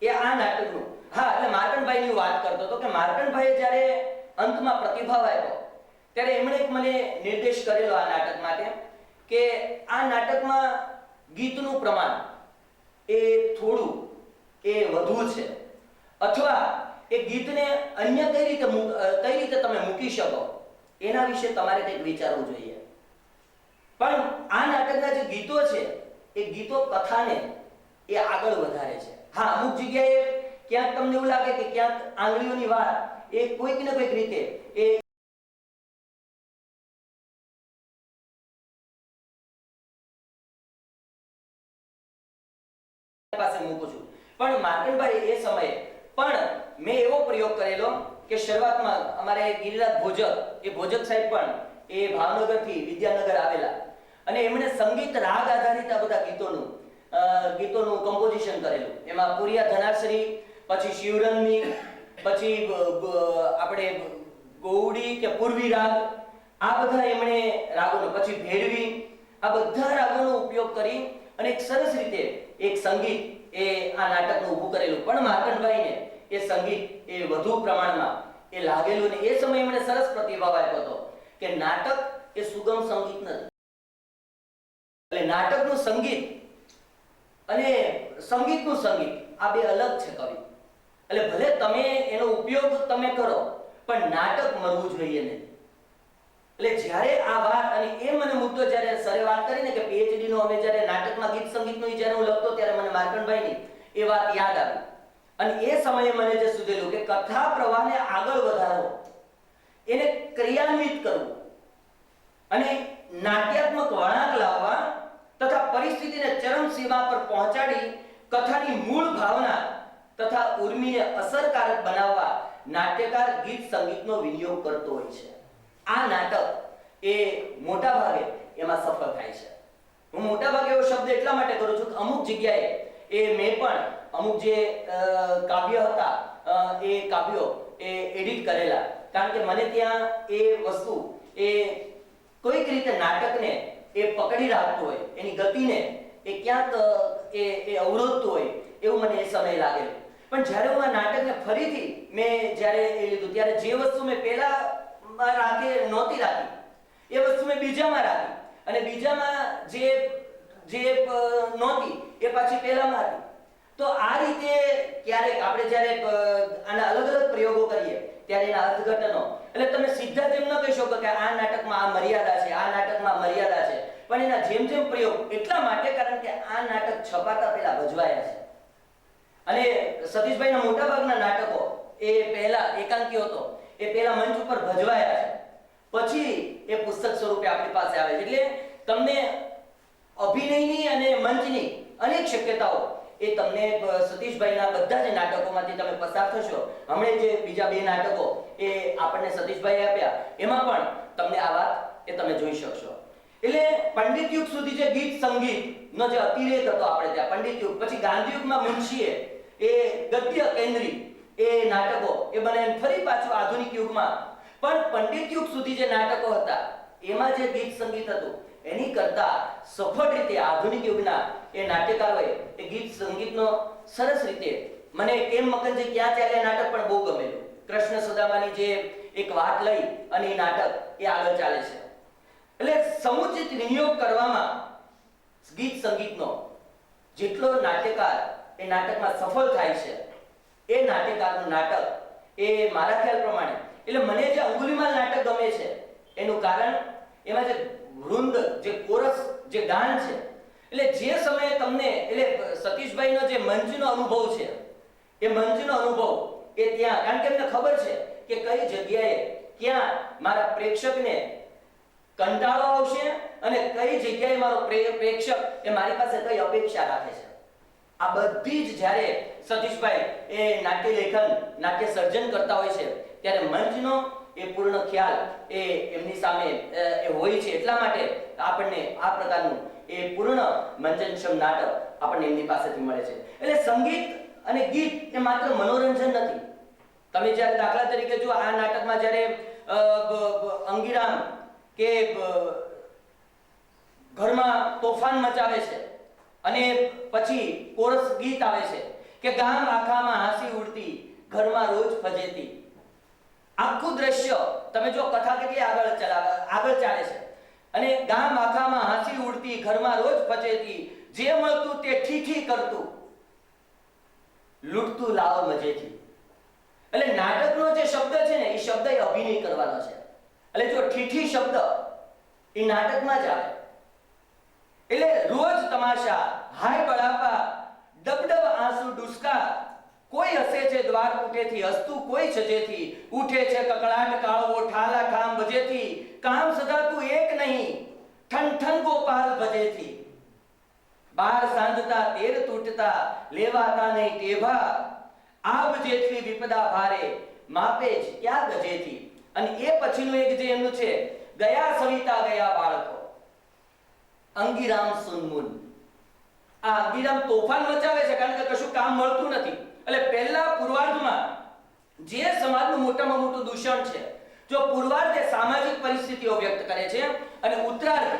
એ આ નાટકનું. હા, એટલે માર્કંડભાઈની વાત કરતો હતો કે માર્કંડભાઈએ જ્યારે અંતમાં પ્રતિભાવ આપ્યો ત્યારે એમણે એક મને નિર્દેશ કરેલો આ નાટક માટે કે આ નાટકમાં ગીતનું પ્રમાણ એ થોડું એ વધુ છે, અથવા એ ગીતને અન્ય કઈ રીતે તમે મૂકી શકો એના વિશે તમારે કંઈક વિચારવું જોઈએ. પણ આ નાટકના જે ગીતો છે એ ગીતો કથાને એ આગળ વધારે છે. હા, અમુક જગ્યાએ ક્યાંક તમને એવું લાગે કે ક્યાંક આંગળીઓની વાત એ કોઈક ને કોઈક રીતે એ પાસે મૂકું છું. પણ માર્કંડભાઈ એ સમયે પણ મેં એવો પ્રયોગ કરેલો કે શરૂઆતમાં અમારે ગિરિરાજ ભોજક, એ ભોજક સાહેબ પણ એ ભાવનગરથી વિદ્યાનગર આવેલા અને એમણે સંગીત રાગ આધારિત આ બધા ગીતોનું કમ્પોઝિશન કરેલું. એમાં પુરિયા ધનાશ્રી, પછી શિવરંગની, પછી આપણે ગૌડી કે પૂર્વી રાગ, આ બધા એમણે રાગોનો, પછી ભેરવી, આ બધા રાગોનો ઉપયોગ કરી અને એક સરસ રીતે એક સંગીત એ આ નાટકનું ઊભું કરેલું. પણ માર્કંડભાઈને એ સંગીત એ વધુ પ્રમાણમાં એ લાગેલું ને એ સમયે એમણે સરસ પ્રતિભાવ આપ્યો હતો કે નાટક એ સુગમ સંગીત નથી. એટલે નાટકનું સંગીત અને સંગીતનું સંગીત આ બે અલગ છે કવિ. એટલે ભલે તમે એનો ઉપયોગ તમે કરો પણ નાટક મરવું જોઈએ નહીં. એટલે જ્યારે આ વાત અને એ મને મુદ્દો જ્યારે સરે વાત કરીને કે પીએચડી નો અમે જ્યારે નાટકમાં ગીત સંગીતનું જ્યારે હું લખતો ત્યારે મને માર્કંડભાઈની એ વાત યાદ આવી અને એ સમયે મને જે સૂચેલું કે કથા પ્રવાહને આગળ વધારો, એને ક્રિયાન્વિત કરવું અને નાટ્યાત્મક વળાંક લાવવા તથા પરિસ્થિતિને ચરમસીમા પર પહોંચાડી કથાની મૂળ ભાવના તથા ઉર્મિને અસરકારક બનાવવા નાટ્યકાર ગીત સંગીતનો વિનિયોગ કરતો હોય છે. આ નાટક એ મોટા ભાગે એમાં સફળ થાય છે. હું મોટા ભાગે એવો શબ્દ એટલા માટે કરું છું કે અમુક જગ્યાએ એ મેં પણ અમુક જે કાવ્ય હતા એ કાવ્યો એ એડિટ કરેલા, કારણ કે મને ત્યાં એ વસ્તુ એ કોઈક રીતે નાટકને એ પકડી રાખતું હોય, એની ગતિને એ ક્યાંક એ અવરોધતું હોય એવું મને એ સમય લાગેલું. પણ જ્યારે હું આ નાટકને ફરીથી મેં જ્યારે એ લીધું ત્યારે જે વસ્તુ મેં પહેલા નહોતી રાખી એ વસ્તુ મેં બીજામાં રાખી અને બીજામાં જે નહોતી એ પાછી પહેલામાં હતી. તો આ રીતે ક્યારેક આપણે જ્યારે આના અલગ અલગ પ્રયોગો કરીએ ત્યારે એના અર્થઘટનો, એટલે તમે સીધા જેમ ન કહી શકો કે આ નાટકમાં આ મર્યાદા છે, આ નાટકમાં મર્યાદા છે, પણ એના જેમ જેમ પ્રયોગ એટલા માટે કારણ કે આ નાટક છપાતા પહેલા ભજવાયા છે અને સતીશભાઈના મોટાભાગના નાટકો એ પહેલા એકાંકીઓ હતો એ પહેલા મંચ ઉપર ભજવાયા છે, પછી એ પુસ્તક સ્વરૂપે આપણી પાસે આવે છે. એટલે તમને અભિનયની અને મંચની અનેક શક્યતાઓ એ તમને સતીશભાઈના બધા જ નાટકોમાંથી તમે પસાર થશો. હમણાં જે બીજા બે નાટકો એ આપણને સતીશભાઈ આપ્યા એમાં પણ તમને આ વાત એ તમે જોઈ શકશો. એટલે પંડિત યુગ સુધી જે ગીત સંગીતનો જે અતિરેક હતો આપણે ત્યાં પંડિત યુગ, પછી ગાંધી યુગમાં મુનશીએ એ ગદ્ય કેન્દ્રી એ નાટકો એ બનાવીને ફરી પાછું આધુનિક યુગમાં પણ પંડિત યુગ સુધી જે નાટકો હતા એમાં જે ગીત સંગીત હતું એની કરતા સફળ રીતે આધુનિક યુગના એ નાટ્યકારોએ એ ગીત સંગીતનો સરસ રીતે, મને કેમ મકનજી ક્યાં ચાલે નાટક પણ બહુ ગમેલું. કૃષ્ણ સુદામાની જે એક વાત લઈ અને એ નાટક એ આગળ ચાલે છે. એટલે સમુચિત વિનિયોગ કરવામાં ગીત સંગીતનો જેટલો નાટ્યકાર એ નાટકમાં સફળ થાય છે એ નાટ્યકારનું નાટક એ મારા ખ્યાલ પ્રમાણે, એટલે મને જે અંગુલીમાલ નાટક ગમે છે એનું કારણ એમાં જે વૃંદ, જે કોરસ, જે ગાન છે, એટલે જે સમયે તમને એટલે સતીશભાઈનો જે મંચનો અનુભવ છે એ મંચનો અનુભવ એ ત્યાં, કારણ કે એમને ખબર છે કે કઈ જગ્યાએ ક્યાં મારા પ્રેક્ષકને કંટાળો આવશે અને કઈ જગ્યાએ મારો પ્રેક્ષક એ મારી પાસે કઈ અપેક્ષા રાખે છે. આ બધી જ જ્યારે સતીશભાઈ એ નાટ્ય લેખન, નાટ્ય સર્જન કરતા હોય છે ત્યારે મંચનો એ પૂર્ણ ખ્યાલ એ એમની સામે એ હોય છે. એટલા માટે આપણને આ પ્રકારનું એ પૂર્ણ મંચનક્ષમ નાટક આપણને એમની પાસેથી મળે છે. એટલે સંગીત અને ગીત એ માત્ર મનોરંજન નથી. તમે જ્યારે દાખલા તરીકે જો આ નાટકમાં જ્યારે અંગીરામ કે ઘરમાં તોફાન મચાવે છે અને પછી કોરસ ગીત આવે છે, કે ગામ આખામાં હાંસી ઉડતી, ઘરમાં રોજ ફજેતી. આખું દ્રશ્ય તમે જો કથા કેટલી આગળ ચાલે છે. અને ગામ આખામાં હાંસી ઉડતી, ઘરમાં રોજ ફજેતી, જે મળતું તે ઠીઠી કરતું, લૂંટતું લાવ મજેથી. એટલે નાટકનો જે શબ્દ છે ને, એ શબ્દ એ અભિનય કરવાનો છે. એટલે જો ઠીઠી શબ્દ એ નાટકમાં જ આવે. એટલે રોજ તમાશા, હાય બળાપા, ડબડબ આંસુ ડુસકા, કોઈ હસે છે દ્વાર ઉઠેથી, હસતું કોઈ સજેથી, ઉઠે છે કકળાટ કાળવો ઠાલા ઠામ બજેથી, કામ સદાતું એક નહીં, ઠન ઠન ગોપાલ ભજેથી. બાર સાંજતા તેર તૂટતા, લેવાતા નહીં ટેભા, આબ જેટલી વિપદા ભારે, માપે જ ક્યાં ગજેથી. અને એ પછીનું એક જે એમનું છે, ગયા સવિતા ગયા બાળકો, અંગીરામ સુનમુન. આ અંગીરામ તોફાન મચાવે છે કારણ કે કશું કામ મળતું નથી. એટલે પહેલા પૂર્વાર્ધમાં જે સમાજનું મોટામાં મોટું દૂષણ છે, જો પૂર્વાર્ધ એ સામાજિક પરિસ્થિતિઓ વ્યક્ત કરે છે અને ઉત્તરાર્ધ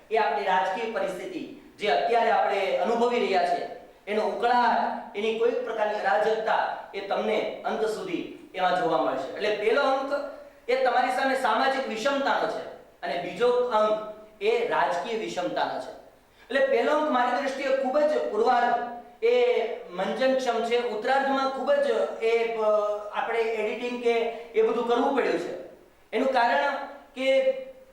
એ આપણી રાજકીય પરિસ્થિતિ જે અત્યારે આપણે અનુભવી રહ્યા છે એનો ઉકળાટ, એની કોઈ પ્રકારની અરાજકતા એ તમને અંત સુધી એમાં જોવા મળશે. એટલે પહેલો અંક એ તમારી સામે સામાજિક વિષમતાનો છે અને બીજો અંક એ રાજકીય વિષમતાનો છે. એટલે પહેલો અંક મારી દ્રષ્ટિએ ખૂબ જ પૂર્વાર્ધ એ મંજનક્ષમ છે. ઉત્તરાર્ધમાં ખૂબ જ એ આપણે એડિટિંગ કે એ બધું કરવું પડ્યું છે. એનું કારણ કે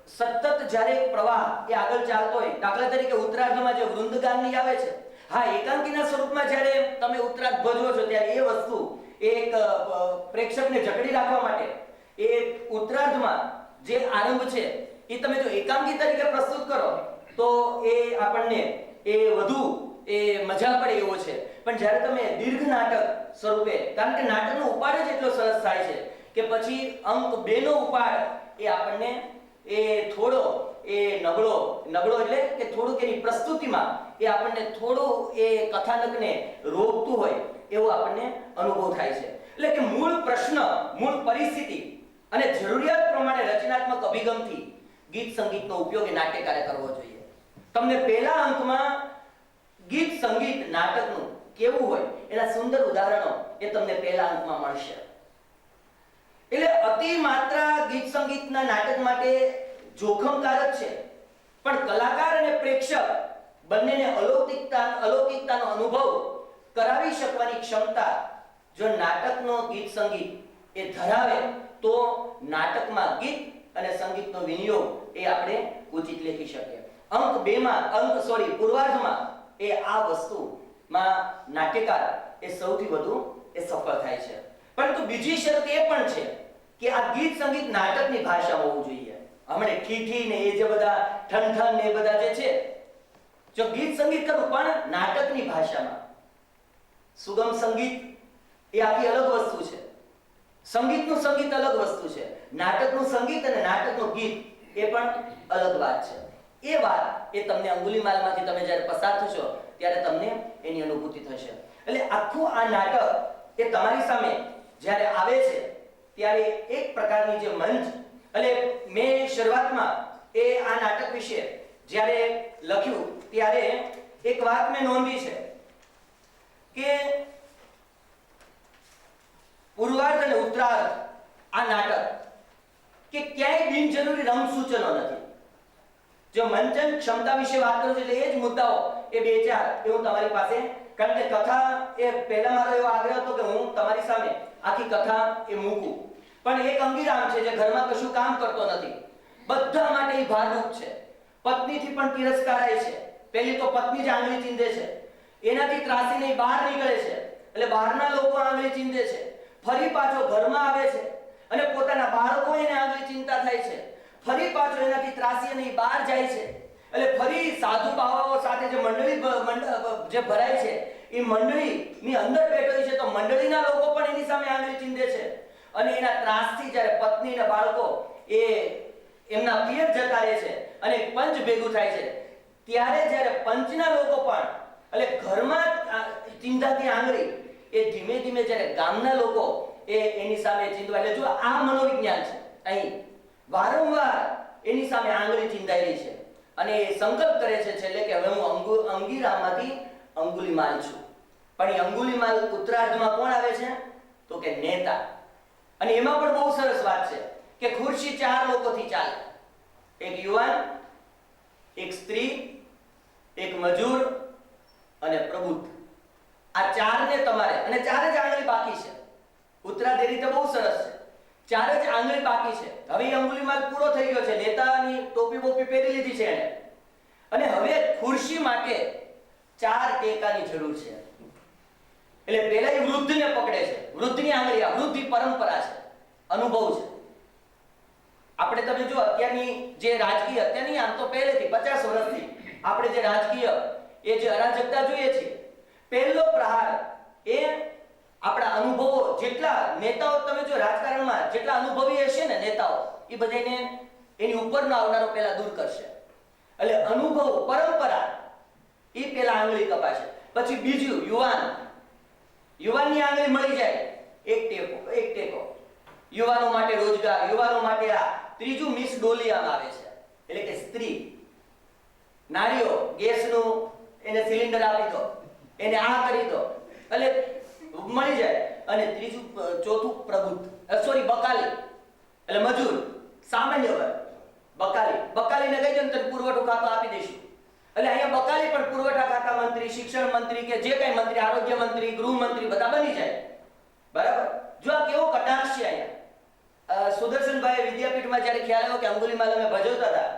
સતત જ્યારે પ્રવાહ એ આગળ ચાલતો હોય, દાખલા તરીકે ઉત્તરાર્ધમાં જે વૃંદગાનની આવે છે, હા, એકાંકીના સ્વરૂપમાં જ્યારે તમે ઉત્તરાર્ધ ભજવો છો ત્યારે એ વસ્તુ એક પ્રેક્ષકને જકડી રાખવા માટે એ ઉત્તરાર્ધમાં જે આરંભ છે એ તમે જો એકાંકી તરીકે પ્રસ્તુત કરો તો એ આપણને એ વધુ એ મજા પડે એવો છે. પણ જ્યારે તમે દીર્ઘ નાટક સ્વરૂપે, કારણ કે નાટકનો ઉપાડ જ એટલો સરસ થાય છે કે પછી અંક 2 નો ઉપાડ એ આપણને એ થોડો એ નબળો એટલે કે થોડુંક એની પ્રસ્તુતિમાં એ આપણને થોડું એ કથાનકને રોકતું હોય એવો આપણને અનુભવ થાય છે. એટલે કે મૂળ પ્રશ્ન, મૂળ પરિસ્થિતિ અને જરૂરિયાત પ્રમાણે રચનાત્મક અભિગમથી ગીત સંગીતનો ઉપયોગ એ નાટ્યકારે કરવો જોઈએ. તમને પહેલા અંકમાં ગીત સંગીત નાટકનું કેવું હોય એના સુંદર ઉદાહરણો એ તમને પહેલા અંકમાં મળશે. એટલે અતિ માત્રા ગીત સંગીતના નાટક માટે જોખમકારક છે, પણ કલાકાર અને પ્રેક્ષક બંનેને અલૌકિકતાનો અનુભવ કરાવી શકવાની ક્ષમતા જો નાટકનો ગીત સંગીત એ ધરાવે તો નાટકમાં ગીત અને સંગીતનો વિનિયોગ એ આપણે ઉચિત લખી શકીએ. પૂર્વાર્ધમાં એ આ વસ્તુમાં નાટ્યકાર એ સૌથી વધુ એ સફળ થાય છે. પરંતુ બીજી શરત એ પણ છે કે આ ગીત સંગીત નાટકની ભાષામાં હોવું જોઈએ. હમણે ઠીઠી ને એ જે બધા ઠનઠન ને એ બધા જે છે, જો ગીત સંગીત કરું પણ નાટકની ભાષામાં. સુગમ સંગીત એ આખી અલગ વસ્તુ છે, સંગીતનું સંગીત અલગ વસ્તુ છે, નાટકનું સંગીત અને નાટકનું ગીત એ પણ અલગ વાત છે. એ વાત એ તમને અંગુલીમાલમાંથી તમે જ્યારે પસાર થશો ત્યારે તમને એની અનુભૂતિ થશે. એટલે આખું આ નાટક એ તમારી સામે જ્યારે આવે છે ત્યારે એક પ્રકારની જે મંચ, એટલે મેં શરૂઆતમાં એ આ નાટક વિશે જ્યારે લખ્યું ત્યારે એક વાત મેં નોંધી છે કે પૂર્વાર્ધ અને ઉત્તરાર્ધ આ નાટક કે ક્યાંય બિનજરૂરી રંગ સૂચનો નથી. જો મંચન ક્ષમતા વિશે વાત કરું છું એટલે એ જ મુદ્દાઓ એ 2-4 એ હું તમારી પાસે, કારણ કે કથા એ પહેલા મારો એવો આગ્રહ હતો કે હું તમારી સામે આખી કથા એ મૂકું. પણ એક અંગીરામ છે જે ઘરમાં કશું કામ કરતો નથી, બધા માટે એ ભારરૂપ છે, પત્નીથી પણ તિરસ્કારાય છે. પહેલી તો પત્ની જ આંગળી ચીંધે છે, એનાથી ત્રાસીને બહાર નીકળે છે એટલે બહારના લોકો આંગળી ચીંધે છે, ફરી પાછો ઘરમાં આવે છે અને પોતાના બાળકો એને આંગળી ચિંતા થાય છે, ફરી પાછો એનાથી ત્રાસી અને બહાર જાય છે. એટલે ફરી સાધુ બાવાઓ સાથે જે મંડળી જે ભરાય છે એ મંડળીની અંદર બેઠો છે તો મંડળીના લોકો પણ એની સામે આંગળી ચીંધે છે અને એના ત્રાસથી જ્યારે પત્ની અને બાળકો એ એમના પિયર જતા રહે છે અને પંચ ભેગું થાય છે ત્યારે જ્યારે પંચના લોકો પણ એટલે ઘરમાં ચિંતાથી આંગળી એ ધીમે ધીમે જ્યારે ગામના લોકો એ એની સામે ચિંતવા, એટલે જો આ મનોવિજ્ઞાન છે. અહીં વારંવાર એની સામે આંગળી ચિંતાઈ રહી છે અને એ સંકલ્પ કરે છે છેલ્લે કે હવે હું અંગીરામાંથી અંગુલીમાલ છું. પણ એ અંગુલિમાલ ઉત્તરાર્ધમાં કોણ આવે છે? તો કે નેતા. અને એમાં પણ બહુ સરસ વાત છે કે ખુરશી 4 લોકોથી ચાલે. એક યુવાન, એક સ્ત્રી, એક મજૂર અને પ્રબુદ્ધ. આ 4 ને તમારે, અને 4 જ આંગળી બાકી છે. ઉત્તરાર્ધ રીતે બહુ સરસ છે, 4 જ આંગળી બાકી છે. હવે અંગુલિમાલ પૂરો થઈ ગયો છે, નેતાની ટોપી બોપી પહેરી લીધી છે એને, અને હવે ખુરશી માટે 4 ટેકાની જરૂર છે. એટલે પહેલા એ વૃદ્ધને પકડે છે. વૃદ્ધની આંગળી, આ વૃદ્ધની પરંપરા છે, અનુભવ છે. આપણે તમે જો અત્યારની જે રાજકીય, અત્યારની આમ તો પહેલેથી 50 વર્ષથી આપણે જે રાજકીય એ જે અરાજકતા જોઈએ છે, પહેલો પ્રહાર એ આપણા અનુભવો, જેટલા નેતાઓ તમે જો રાજકારણમાં જેટલા અનુભવી હશે ને નેતાઓ, એ બધાને એની ઉપરનો આવનારો પહેલા દૂર કરશે. એટલે અનુભવ, પરંપરા, એ પહેલા આંગળી કપાશે. પછી બીજું યુવાન, યુવાનની આંગળી મળી જાય, એક ટેકો. યુવાનો માટે રોજગાર, યુવાનો માટે આ. ત્રીજું મિસ ડોલિયામાં આવે છે, એટલે કે સ્ત્રી, નારીઓ, ગેસનું એને સિલિન્ડર આપી દો, એને આ કરી દો, એટલે મળી જાય. અને ત્રીજું, ચોથું પ્રબુદ્ધ, બકાલી, એટલે મજૂર, સામાન્ય વર્ગ. બકાલીને કહી દો ને તને પુરવઠો ખાતો આપી દઈશું. એટલે અહીંયા બકાલી પણ પુરવઠા ખાતા મંત્રી, શિક્ષણ મંત્રી કે જે કઈ મંત્રી, આરોગ્ય મંત્રી, ગૃહ મંત્રી બધા બની જાય. બરાબર? જો આ કેવો કટાક્ષ છે અહીંયા. સુદર્શનભાઈ વિદ્યાપીઠમાં જ્યારે ખ્યાલ આવ્યો કે અંગુલિમાલ અમે ભજવતા હતા,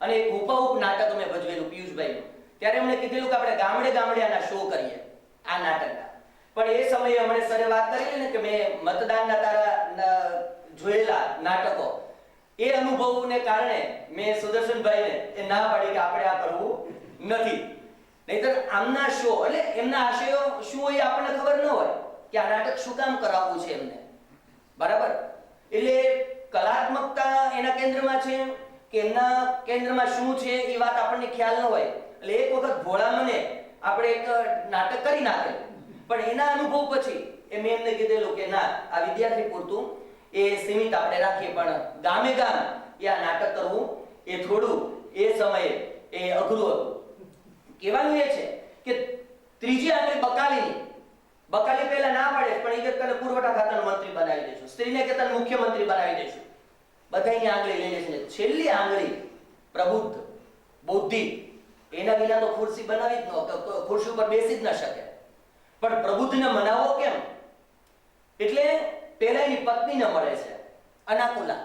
અને એક હુપાહુપ નાટક અમે ભજવેલું પિયુષભાઈનું, ત્યારે એમણે કીધેલું કે આપણે ગામડે ગામડે આના શો કરીએ, આ નાટકના. પણ એ સમયે અમને સરે વાત કરી ને કે મેં મતદાનના તારા જોયેલા નાટકો, એ અનુભવોને કારણે મેં સુદર્શનભાઈને એ ના પાડી કે આપણે આ કરવું નથી. નહીતર આમના શો, એટલે એમના આશયો શું હોય આપણને ખબર ન હોય કે આ નાટક શું કામ કરાવવું છે એમને. બરાબર? એટલે કલાત્મકતા એના કેન્દ્રમાં છે કે એમના કેન્દ્રમાં શું છે એ વાત આપણને ખ્યાલ ન હોય. એટલે એક વખત ભોળા મને આપણે એક નાટક કરી નાખેલું, પણ એના અનુભવ પછી એ મેં એમને કીધેલું કે ના, આ વિદ્યાર્થી પૂરતું એ સીમિત આપણે રાખીએ, પણ ગામે ગામ એ આ નાટક કરવું એ થોડું એ સમયે એ અઘરું હતું. કહેવાનું એ છે કે ત્રીજી આંગળી બકાલીની, બકાલી પહેલા ના પાડે, પણ એ કે તને પુરવઠા ખાતાનો મંત્રી બનાવી દઈશું, સ્ત્રીને કે તને મુખ્યમંત્રી બનાવી દઈશું, બધાની આંગળી લઈ લેશે. છેલ્લી આંગળી પ્રબુદ્ધ, બૌદ્ધિક, એના વિના તો ખુરશી બનાવી જ ન, ખુરશી ઉપર બેસી જ ન શકે. પણ પ્રબુદ્ધને મનાવો કેમ? એટલે પહેલા એની પત્નીને મળે છે, અનાકુલા.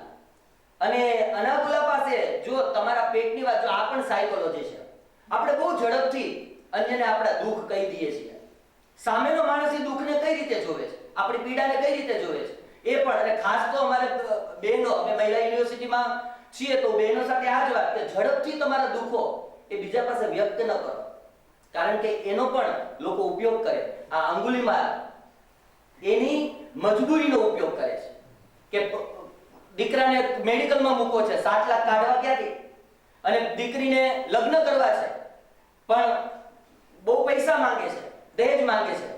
અને અનાકુલા પાસે જો તમારા પેટની વાત, જો આ પણ સાયકોલોજી છે, આપણે બહુ ઝડપથી અન્યને આપણા દુઃખ કહી દઈએ છીએ. સામેનો માણસ એ દુઃખને કઈ રીતે જોવે છે, આપણી પીડાને કઈ રીતે જોવે છે, એ પણ. અને ખાસ તો અમારે બહેનો, અમે મહિલા યુનિવર્સિટીમાં છીએ, તો બહેનો સાથે આ જ વાત કે ઝડપથી તમારા દુઃખો એ બીજા પાસે વ્યક્ત ન કરો, કારણ કે એનો પણ લોકો ઉપયોગ કરે. આ અંગુલિમાલ એની મજબૂરીનો ઉપયોગ કરે છે કે દીકરાને મેડિકલમાં મૂકો છે, 7 લાખ કાઢવા ક્યાંથી, અને દીકરીને લગ્ન કરવા છે, પણ બહુ પૈસા માંગે છે, દહેજ માંગે છે.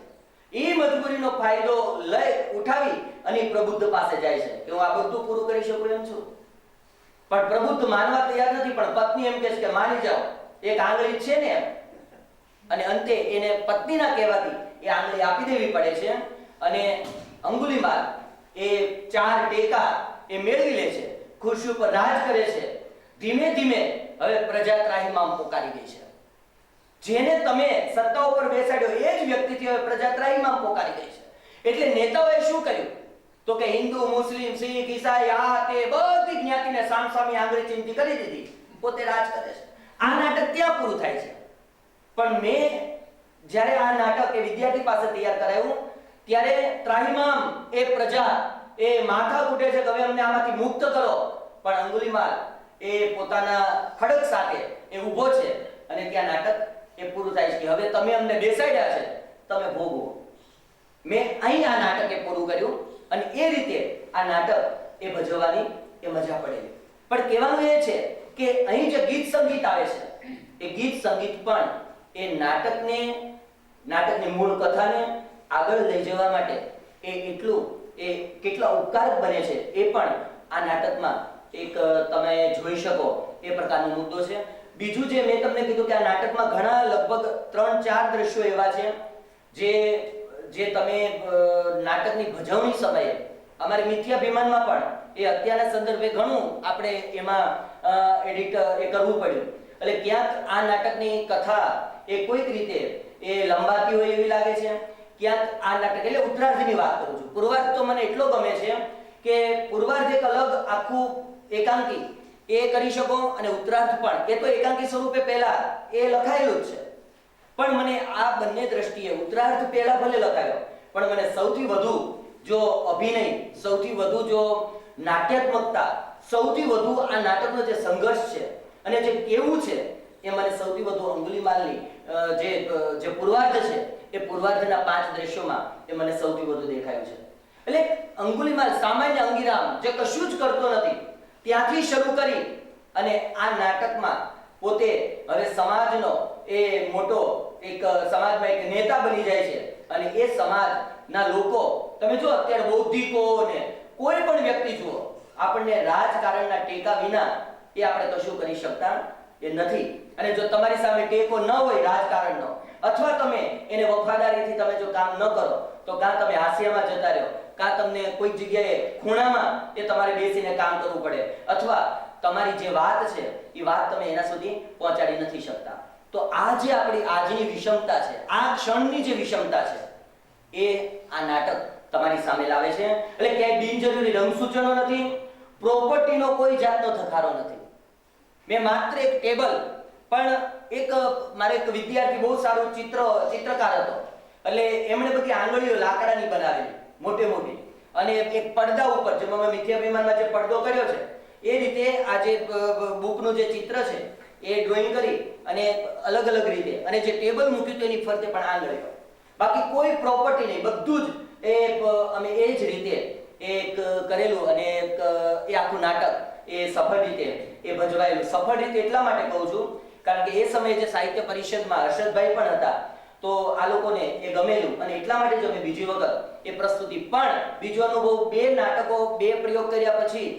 એ મજબૂરીનો ફાયદો લઈ ઉઠાવી અને પ્રબુદ્ધ પાસે જાય છે કે હું આ બધું પૂરું કરી શકું એમ છું. પણ પ્રબુદ્ધ માનવા તૈયાર નથી, પણ પત્ની એમ કહે છે કે માની જાઓ, એક આંગળી છે ને એમ. અને અંતે એને પત્નીના કહેવાથી એ આંગળી આપી દેવી પડે છે. અને અંગુલિમાલ એ 4 ટેકા એ મેળવી લે છે, ખુરશી ઉપર રાજ કરે છે. ધીમે ધીમે હવે પ્રજા ત્રાહિમામ પોકારી ગઈ છે. જેને તમે સત્તા ઉપર બેસાડ્યો એ જ વ્યક્તિથી હવે પ્રજા ત્રાહિમામ પોકારી ગઈ છે. એટલે નેતાઓએ શું કર્યું? તો કે હિન્દુ, મુસ્લિમ, શીખ, ઈસાઈ, આ તે બધી જ્ઞાતિને સામસામી આંગળી ચીમટી કરી દીધી, પોતે રાજ કરે છે. આ નાટક ત્યાં પૂરું થાય છે. પણ મેં જ્યારે આ નાટક એ વિદ્યાર્થી પાસે તૈયાર કરાયું, ત્યારે ત્રાહિમામ એ પ્રજા એ માથા કૂટે છે કે હવે અમને આમાંથી મુક્ત કરો. પણ અંગુલિમાલ એ પોતાના ખડક સાથે એ ઊભો છે, અને ત્યાં નાટક એ પૂરું થાય છે કે હવે તમે અમને બેસાડ્યા છે, તમે ભોગવો. મેં અહીં આ નાટક એ પૂરું કર્યું, અને એ રીતે આ નાટક એ ભજવવાની એ મજા પડેલી. પણ કહેવાનું એ છે કે અહીં જે ગીત સંગીત આવે છે, એ ગીત સંગીત પણ એ નાટકની મૂળ કથાને આગળ લઈ જવા માટે એ એટલું એ કેટલા ઉપકારક બને છે, એ પણ આ નાટકમાં એક તમે જોઈ શકો એ પ્રકારનો મુદ્દો છે. બીજું જે મેં તમને કીધું કે આ નાટકમાં ઘણા લગભગ 3-4 દ્રશ્યો એવા છે જે જે તમે નાટકની ભજવણી સમયે અમારી મિથ્યાભિમાનમાં પણ એ અત્યારના સંદર્ભે ઘણું આપણે એમાં એડિટ કરવું પડ્યું. એટલે ક્યાંક આ નાટકની કથા એ કોઈક રીતે એ લંબાતી હોય એવી લાગે છે. ક્યાંક આ નાટક એટલે ઉત્તરાર્ધની વાત કરું છું. પૂર્વાર્ધ તો મને એટલો ગમે છે કે પૂર્વાર્ધ એક અલગ આખું એકાંકી એ કરી શકો અને ઉત્તરાર્ધ પણ એ તો એકાંકી સ્વરૂપે પહેલા એ લખાયેલું જ છે. પણ મને આ બંને દ્રષ્ટિએ ઉત્તરાર્ધ પહેલા ભલે લખાયો પણ મને સૌથી વધુ જો અભિનય, સૌથી વધુ જો નાટ્યાત્મકતા, સૌથી વધુ આ નાટકનો જે સંઘર્ષ છે અને જે કેવું છે એ મને સૌથી વધુ અંગુલીમાલની જે પૂર્વાર્ધ છે એ પૂર્વાર્ધના 5 દ્રશ્યોમાં એ મને સૌથી વધુ દેખાયું છે. એટલે અંગુલીમાલ સામાન્ય અંગીરામ જે કશું જ કરતો નથી ત્યાંથી શરૂ કરી અને આ નાટકમાં પોતે હવે સમાજનો એ મોટો એક સમાજમાં એક નેતા બની જાય છે. અને એ સમાજના લોકો તમે જો અત્યારે બૌદ્ધિકો ને કોઈ પણ વ્યક્તિ જુઓ આપણને રાજકારણના ટેકા વિના એ આપણે કશું કરી શકતા એ નથી. અને જો તમારી સામે ટેકો ન હોય રાજકારણનો અથવા તમે એને વફાદારીથી તમે જો કામ ન કરો તો કાં તમે હાસ્યમાં જતા રહો, કાં તમને કોઈક જગ્યાએ ખૂણામાં એ તમારે બેસીને કામ કરવું પડે અથવા તમારી જે વાત છે એ વાત તમે એના સુધી પહોંચાડી નથી શકતા. તો આ જે આપણી આજની વિષમતા છે, આ ક્ષણની જે વિષમતા છે એ આ નાટક તમારી સામે લાવે છે. એટલે ક્યાંય બિનજરૂરી રંગસૂચનો નથી, પ્રોપર્ટીનો કોઈ જાતનો ધખારો નથી. મેં માત્ર એક ટેબલ પણ એક મારે એક વિદ્યાર્થી બહુ સારું ચિત્રકાર હતો એટલે એમણે બધી આંગળીઓ લાકડાની બનાવેલી મોટી મોટી અને એક પડદા ઉપર જે મેં મિથ્યાભિમાનમાં જે પડદો કર્યો છે એ રીતે આ જે બુકનું જે ચિત્ર છે એ ડ્રોઈંગ કરી અને અલગ અલગ રીતે અને જે ટેબલ મૂક્યું તો એની ફરતે પણ આંગળીઓ, બાકી કોઈ પ્રોપર્ટી નહીં, બધું જ અમે એ જ રીતે એક કરેલું અને એ આખું નાટક એ સફળ રીતે એ ભજવાયેલું. સફળ રીતે એટલા માટે કહું છું કારણ કે એ સમયે જે સાહિત્ય પરિષદમાં હર્ષદભાઈ પણ હતા તો આ લોકોને એ ગમેલું અને એટલા માટે જ અમે બીજી વખત એ પ્રસ્તુતિ પણ બીજો અનુભવ 2 નાટકો 2 પ્રયોગ કર્યા પછી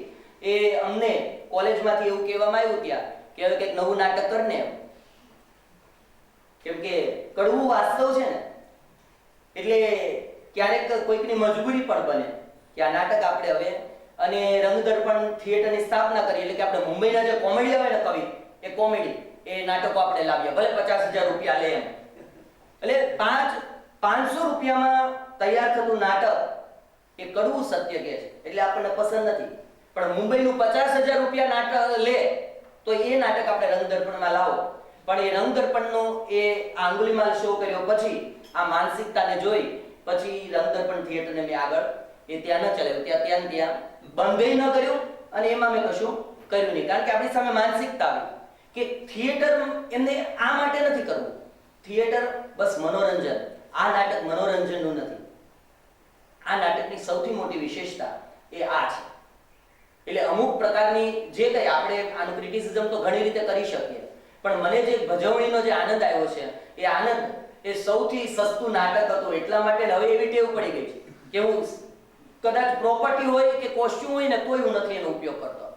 એ અમને કોલેજમાંથી એવું કહેવામાં આવ્યું ત્યાં કે હવે કંઈક નવું નાટક કરને, કેમ કે કડવું વાસ્તવ છે ને એટલે ક્યારેક કોઈકની મજબૂરી પણ બને કે આ નાટક આપણે હવે અને રંગદર્પણ થિયેટરની સ્થાપના કરી એટલે કે આપણે મુંબઈના જે કોમેડી આવે ને કવિ એ કોમેડી એ નાટકો આપણે લાવ્યા ભલે 50,000 રૂપિયા લે એમ એટલે 500 રૂપિયામાં તૈયાર થતું નાટક એ કડવું સત્ય કહે છે એટલે આપણને પસંદ નથી. પણ મુંબઈનું 50,000 રૂપિયા નાટક લે તો એ નાટક આપણે રંગદર્પણમાં લાવો. પણ એ રંગદર્પણનો એ આંગુલીમાલ શો કર્યો પછી આ માનસિકતાને જોઈ પછી રંગદર્પણ થિયેટરને મેં આગળ એ ત્યાં ન ચલાવ્યું, ત્યાં બંધ ન કર્યું અને એમાં મેં કશું કર્યું નહીં કારણ કે આપણી સામે માનસિકતા આવી કે થિયેટર એમને આ માટે નથી કરવું. થિયેટર બસ મનોરંજન, આ નાટક મનોરંજનનું નથી. આ નાટકની સૌથી મોટી વિશેષતા એ આ છે. એટલે અમુક પ્રકારની જે કંઈ આપણે આનું ક્રિટિસિઝમ તો ઘણી રીતે કરી શકીએ પણ મને જે ભજવણીનો જે આનંદ આવ્યો છે એ આનંદ એ સૌથી સસ્તું નાટક હતું એટલા માટે હવે એવી ટેવ પડી ગઈ છે કે હું કદાચ પ્રોપર્ટી હોય કે કોસ્ચ્યુમ હોય ને તોય હું નથી એનો ઉપયોગ કરતો.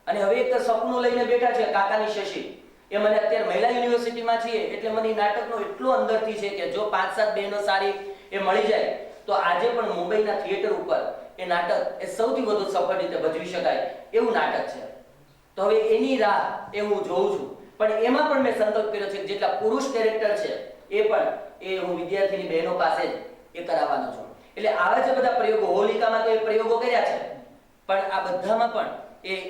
અને હવે એક સપનું લઈને બેઠા છે કાકાની શશી એ મને અત્યારે મહિલા યુનિવર્સિટીમાં છીએ એટલે મને નાટકનો એટલો અંદરથી છે કે જો 5-7 બહેનો સારી એ મળી જાય તો આજે પણ મુંબઈના થિયેટર ઉપર એ નાટક એ સૌથી વધુ સફળ રીતે ભજવી શકાય એવું નાટક છે. તો હવે એની રાહ એ હું જોઉં છું પણ એમાં પણ મેં સંકલ્પ કર્યો છે કે જેટલા પુરુષ કેરેક્ટર છે એ પણ એ હું વિદ્યાર્થીની બહેનો પાસે જ એ કરાવવાનો છું. એટલે આવા જે બધા પ્રયોગો હોલિકામાં તો એ પ્રયોગો કર્યા છે પણ આ બધામાં પણ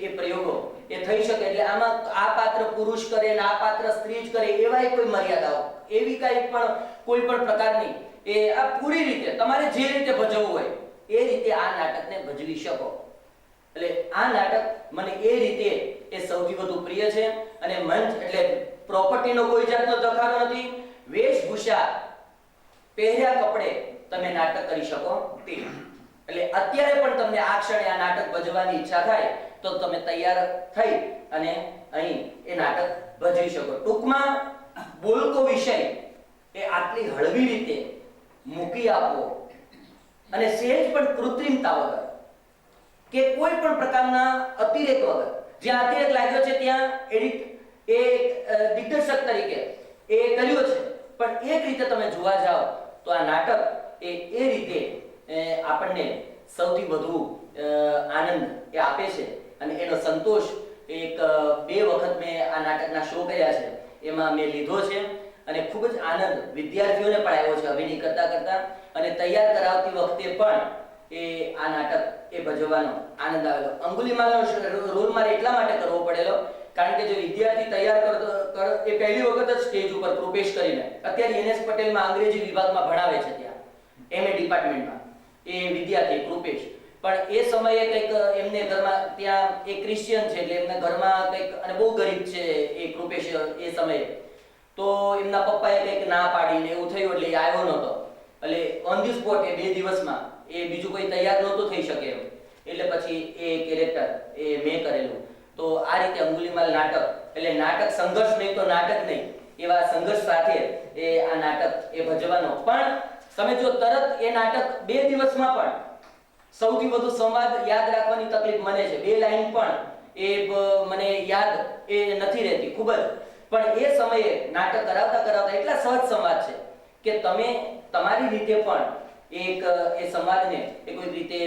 એ પ્રયોગો એ થઈ શકે. એટલે આમાં આ પાત્ર પુરુષ કરે ને આ પાત્ર સ્ત્રી જ કરે એવાય કોઈ મર્યાદાઓ એવી કાંઈ પણ કોઈ પણ પ્રકારની એ આ પૂરી રીતે તમારે જે રીતે ભજવવું હોય એ રીતે આ નાટકને ભજવી શકો. એટલે આ નાટક મને એ રીતે એ સૌથી વધુ પ્રિય છે અને મંચ એટલે પ્રોપર્ટીનો કોઈ જાતનો ધખારો નથી. વેશભૂષા પહેર્યા કપડે તમે નાટક કરી શકો તે એટલે અત્યારે પણ તમને આ ક્ષણે આ નાટક ભજવવાની ઈચ્છા થાય તો તમે તૈયાર થઈ અને અહીં એ નાટક ભજવી શકો. ટૂંકમાં બોલકો વિષય એ આટલી હળવી રીતે મૂકી આપવો અને સહેજ પણ કૃત્રિમતા વગર કે કોઈ પણ પ્રકારના અતિરેક વગર, જ્યાં અતિરેક લાગ્યો છે ત્યાં એડિટ એ દિગ્દર્શક તરીકે એ કર્યો છે પણ એક રીતે તમે જોવા જાઓ તો આ નાટક એ રીતે આપણને સૌથી વધુ આનંદ એ આપે છે અને એનો સંતોષ એક 2 વખત મેં આ નાટકના શો કર્યા છે, એમાં મેં લીધો છે અને ખૂબ જ આનંદ વિદ્યાર્થીઓને પણ આવ્યો છે અભિનય કરતા કરતા, અને તૈયાર કરાવતી વખતે પણ આ નાટક ભજવવાનો આનંદ આવેલો. અંગુલીમાલનો રોલ મારે એટલા માટે કરવો પડેલો કારણ કે જે વિદ્યાર્થી તૈયાર કરતો એ પહેલી વખત જ સ્ટેજ ઉપર પ્રોપેશ કરીને, અત્યારે NS પટેલમાં અંગ્રેજી વિભાગમાં ભણાવે છે, ત્યાં MA ડિપાર્ટમેન્ટમાં એ વિદ્યાર્થી કૃપેશ, પણ એ સમયે કંઈક એમને ઘરમાં, ત્યાં એ ક્રિશ્ચિયન છે એટલે એમના ઘરમાં કંઈક, અને બહુ ગરીબ છે એ કૃપેશ એ સમયે, તો એમના પપ્પાએ કંઈક ના પાડીને એવું થયું એટલે એ આવ્યો નહોતો, એટલે ઓન ધી સ્પોટ એ 2 દિવસમાં એ બીજું કોઈ તૈયાર નહોતું થઈ શકે એમ, એટલે પછી એ કેરેક્ટર મેં કરેલું. તો આ રીતે અંગુલીમાલ નાટક એટલે નાટક સંઘર્ષ નહીં તો નાટક નહીં, એવા સંઘર્ષ સાથે આ નાટક ભજવાનો. પણ તમે જો તરત એ નાટક 2 દિવસમાં પણ સૌથી વધુ સંવાદ યાદ રાખવાની તકલીફ મને છે, 2 લાઈન પણ મને યાદ નથી રહેતી ખૂબ જ, પણ એ સમયે નાટક કરાવતા એટલા સહજ સંવાદ છે કે તમે તમારી રીતે પણ એ સંવાદને કોઈ રીતે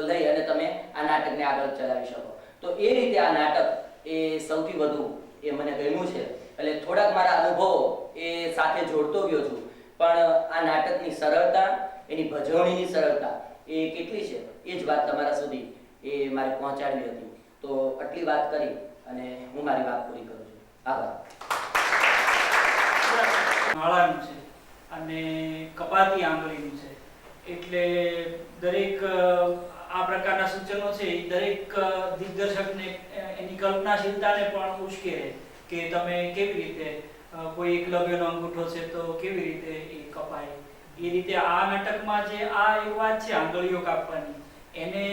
લઈ અને તમે આ નાટકને આગળ ચલાવી શકો. તો એ રીતે આ નાટક સૌથી વધુ મને ગમ્યું છે, એટલે થોડાક મારા અનુભવો સાથે જોડતો ગયો છું, પણ આ નાટકની સરળતા, એની ભજવણીની સરળતા કેટલી છે એ જ વાત તમારા સુધી મારે પહોંચાડવી હતી. તો આટલી વાત કરી અને હું મારી વાત પૂરી કરું છું. આભાર. માળાનું છે અને કપાતી આંગળીનું છે, એટલે દરેક આ પ્રકારના સૂચનો છે એ દરેક દિગ્દર્શકને એની કલ્પનાશીલતાને પણ ઉશ્કેરે કે તમે કેવી રીતે, કોઈ એકલવ્યનો અંગૂઠો છે તો કેવી રીતે એ કપાય. એ રીતે આ નાટકમાં જે આ એક વાત છે આંગળીઓ કાપવાની, એને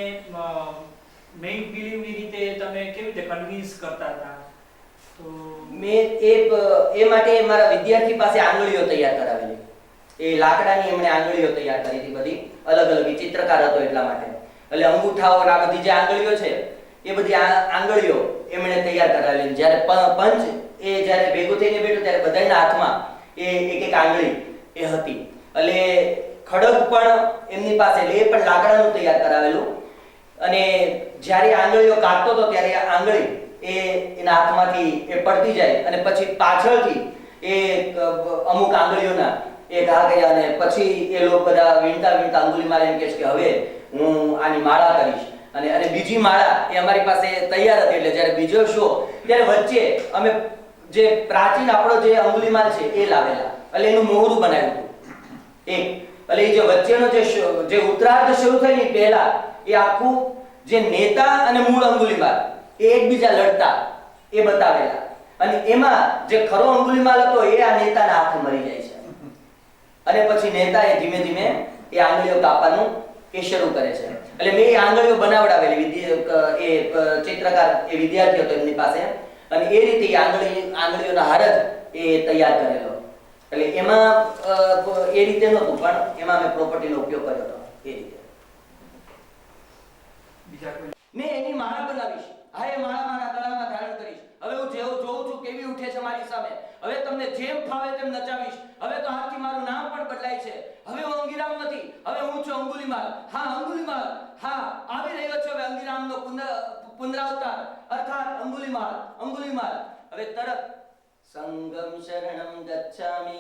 મેક બિલીવની રીતે તમે કેવી રીતે કન્વિન્સ કરતા હતા? તો મેં એ માટે મારા વિદ્યાર્થી પાસે આંગળીઓ તૈયાર કરાવેલી, એ લાકડાની એમણે આંગળીઓ તૈયાર કરી હતી, બધી અલગ અલગ, ચિત્રકાર હતો એટલા માટે, એટલે અંગૂઠાઓ આ બધી જે આંગળીઓ છે એ બધી આંગળીઓ એમણે તૈયાર કરાવેલી. જ્યારે પંચ જ્યારે ભેગું થઈને બેઠું ત્યારે બધાના હાથમાં એક આંગળી હતી, એટલે ખડગ પણ એમની પાસે, એટલે એ પણ લાકડાનું તૈયાર કરાવેલું. અને જ્યારે આંગળીઓ કાઢતો હતો ત્યારે આ આંગળી એના હાથમાંથી પડતી જાય અને પછી પાછળથી અમુક આંગળીઓના ઘા ગયા અને પછી એ લોકો બધા વીણતા અંગુલીમાલ એમ કહે છે કે હવે હું આની માળા કરીશ, અને બીજી માળા અમારી પાસે તૈયાર હતી. એટલે જ્યારે બીજો શો ત્યારે વચ્ચે અમે જે પ્રાચીન આપણો જે અંગુલીમાલ છે એ લાવેલા, એટલે એનું મોહરું બનાવ્યું હતું એટલે એ જે વચ્ચેનો જે ઉત્તરાર્ધ શરૂ થઈ ને પહેલા એ આખું જે નેતા અને મૂળ અંગુલીમાલ એકબીજા લડતા એ બતાવેલા, અને એમાં જે ખરો અંગુલીમાલ હતો એ આ નેતાના હાથે મરી જાય છે, અને પછી નેતા ધીમે ધીમે એ આંગળીઓ કાપવાનું શરૂ કરે છે. એટલે મેં એ આંગળીઓ બનાવડાવેલી, એ ચિત્રકાર એ વિદ્યાર્થી હતો એમની પાસે, અને એ રીતે આંગળીઓના હાર જ તૈયાર કરેલો. એટલે એમાં એ રીતે નહોતું, પણ એમાં મેં પ્રોપર્ટીનો ઉપયોગ કર્યો હતો. એ રીતે મેં એની માળા બનાવીશ. હા, એ માળા મારા ગળામાં ધારણ કરીશ. હવે હું જેવું જોઉં છું કેવી ઉઠે છે મારી સામે, હવે તમને જેમ ફાવે તેમ નચાવીશ. હવે તો હાથથી મારું નામ પણ બદલાય છે. હવે હું અંગીરામ નથી, હવે હું છું અંગુલીમાલ. હા, અંગુલીમાલ. હા, આવી રહ્યો છે હવે અંગીરામનો પુનરાવતાર, અર્થાત અંગુલીમાલ. હવે તરત સંગમ શરણમ ગચ્છામિ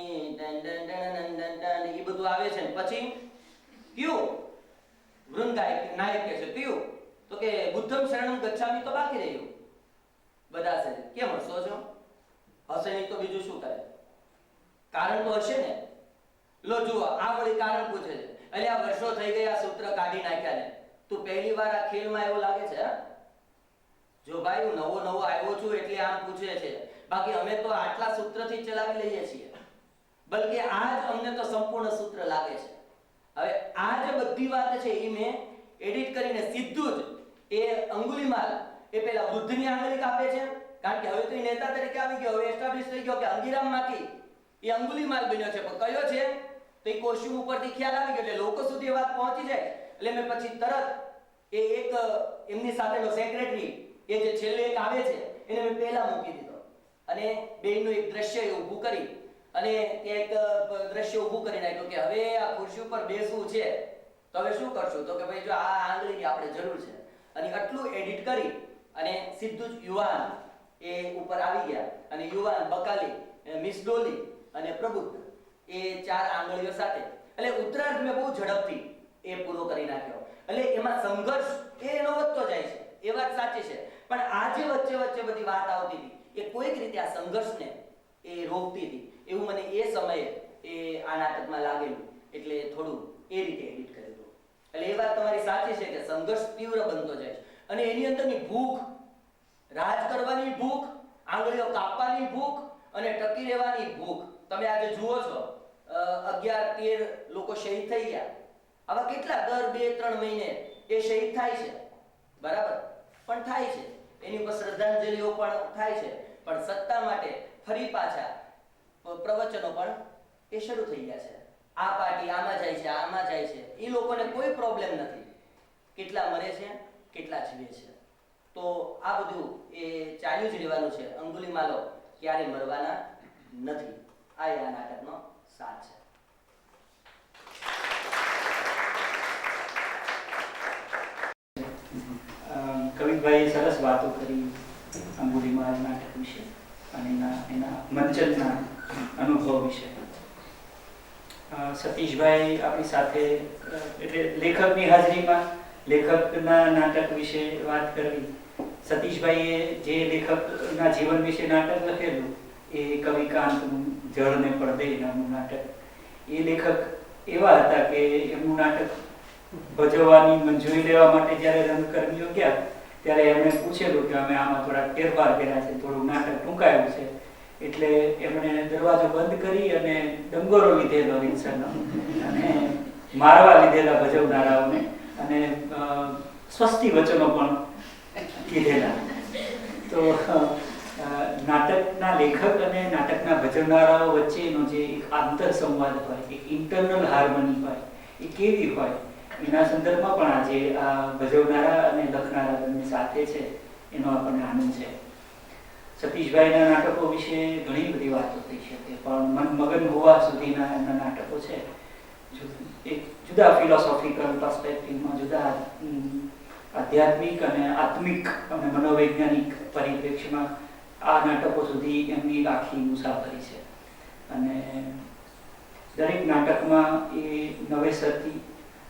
એ બધું આવે છે. પછી કયું વૃંદાય નાયક કે છે કયું, તો કે બુદ્ધમ શરણમ ગચ્છામિ તો બાકી રહ્યું. બધા છે કેમ હસો છો? હશે નહીં તો બીજું શું કરે? કારણ તો હશે ને. લો જુઓ, આ વળી કારણ પૂછે છે. એટલે આ વર્ષો થઈ ગયા સૂત્ર કાઢી નાખ્યા ને, તું પહેલી વાર આ ખેલમાં એવું લાગે છે? જો ભાઈ હું નવો આવ્યો છું એટલે આમ પૂછે છે, બાકી અમે તો આટલા સૂત્રથી ચલાવી લઈએ છીએ, બલકે આ જ અમને તો સંપૂર્ણ સૂત્ર લાગે છે. હવે આ જે બધી વાત છે એ મેં એડિટ કરીને સીધું જ એ અંગુલીમાલ પેલા વૃદ્ધની આંગળી કાપે છે, કારણ કે હવે તો એ નેતા તરીકે આવી ગયો, હવે એસ્ટાબ્લિશ થઈ ગયો કે અંગીરામમાંથી એ અંગુલીમાલ બન્યો છે. પણ કયો છે તો એ કોસ્ચ્યુમ ઉપરથી ખ્યાલ આવી ગયો, એટલે લોકો સુધી વાત પહોંચી જાય. એટલે મેં પછી તરત એક એમની સાથેનો સેક્રેટરી એ જે છેલ્લે એક આવે છે એને મેં પહેલા મૂકી દીધો, અને બેયનું એક દ્રશ્ય ઊભું કરી અને ત્યાં એક દ્રશ્ય ઊભું કરી નાખ્યું કે હવે આ ખુરશી ઉપર બેસવું છે તો હવે શું કરશું? તો કે ભાઈ જો આ આંગળીની આપણે જરૂર છે. અને આટલું એડિટ કરી અને સીધું જ યુવાન એ ઉપર આવી ગયા અને યુવાન, બકાલી, મિસ ડોલી અને પ્રબુદ્ધ એ 4 આંગળીઓ સાથે એટલે ઉત્તરાર્ધ મેં બહુ ઝડપથી એ પૂરો કરી નાખ્યો. એટલે એમાં સંઘર્ષ એનો વધતો જાય છે, એ વાત સાચી છે, પણ આ જે વચ્ચે વચ્ચે બધી વાત આવતી હતી એ કોઈક રીતે આ સંઘર્ષને એ રોકતી હતી એવું મને એ સમયે એ આ નાટકમાં લાગેલું. એટલે થોડું એ રીતે એડિટ કરેલું. એટલે એ વાત તમારી સાચી છે કે સંઘર્ષ તીવ્ર બનતો જાય છે અને એની અંદરની ભૂખ, રાજ કરવાની ભૂખ, આંગળીઓ કાપવાની ભૂખ અને ટકી રહેવાની ભૂખ. તમે આજે જુઓ છો 11-13 લોકો શહીદ થઈ ગયા. આવા કેટલા દર 2-3 મહિને એ શહીદ થાય છે, બરાબર, પણ થાય છે, એની ઉપર શ્રદ્ધાંજલિઓ પણ થાય છે, પણ સત્તા માટે ફરી પાછા પ્રવચનો પણ એ શરૂ થઈ ગયા છે. આ પાર્ટી આમાં જાય છે, આમાં જાય છે, એ લોકોને કોઈ પ્રોબ્લેમ નથી. કેટલા મરે છે, કેટલા જીવે છે. તો આ બધું એ ચાલ્યું જ રહેવાનું છે. અંગુલીમાલો ક્યારે મરવાના નથી. આ નાટકનો સાર છે. કવિભાઈએ સરસ વાતો કરી અંગુલીમાલ નાટક વિશે અને એના મંચનના અનુભવ વિશે. સતીશભાઈ આપણી સાથે એટલે લેખકની હાજરીમાં લેખકના નાટક વિશે વાત કરવી. સતીશભાઈએ જે લેખકના જીવન વિશે નાટક લખેલું એ કવિકાંતનું જળને પડદે નામનું નાટક. એ લેખક એવા હતા કે એમનું નાટક ભજવવાની મંજૂરી લેવા માટે જ્યારે રંગકર્મીઓ ગયા ત્યારે એમણે પૂછેલું કે અમે આમાં થોડા ફેરફાર કર્યા છે, થોડું નાટક ટૂંકાયું છે. એટલે એમણે દરવાજો બંધ કરી અને ડંગોરો લીધેલો વિલ્સનનો અને મારવા લીધેલા ભજવનારાઓને અને સ્વસ્તિ વચનો પણ કીધેલા. તો નાટકના લેખક અને નાટકના ભજવનારાઓ વચ્ચેનો જે એક આંતર સંવાદ હોય, એક ઇન્ટરનલ હાર્મની હોય, એ કેવી હોય એના સંદર્ભમાં પણ આજે આ ભજવનારા અને લખનારા બંને સાથે છે એનો આપણને આનંદ છે. સતીશભાઈના નાટકો વિશે ઘણી બધી વાતો થઈ શકે, પણ મનમગન હોવા સુધીના એમના નાટકો છે. એક જુદા ફિલોસોફિકલ પર્સપેક્ટિવમાં, જુદા આધ્યાત્મિક અને આત્મિક અને મનોવૈજ્ઞાનિક પરિપ્રેક્ષ્યમાં આ નાટકો સુધી એમની આખી મુસાફરી છે. અને દરેક નાટકમાં એ નવેસરથી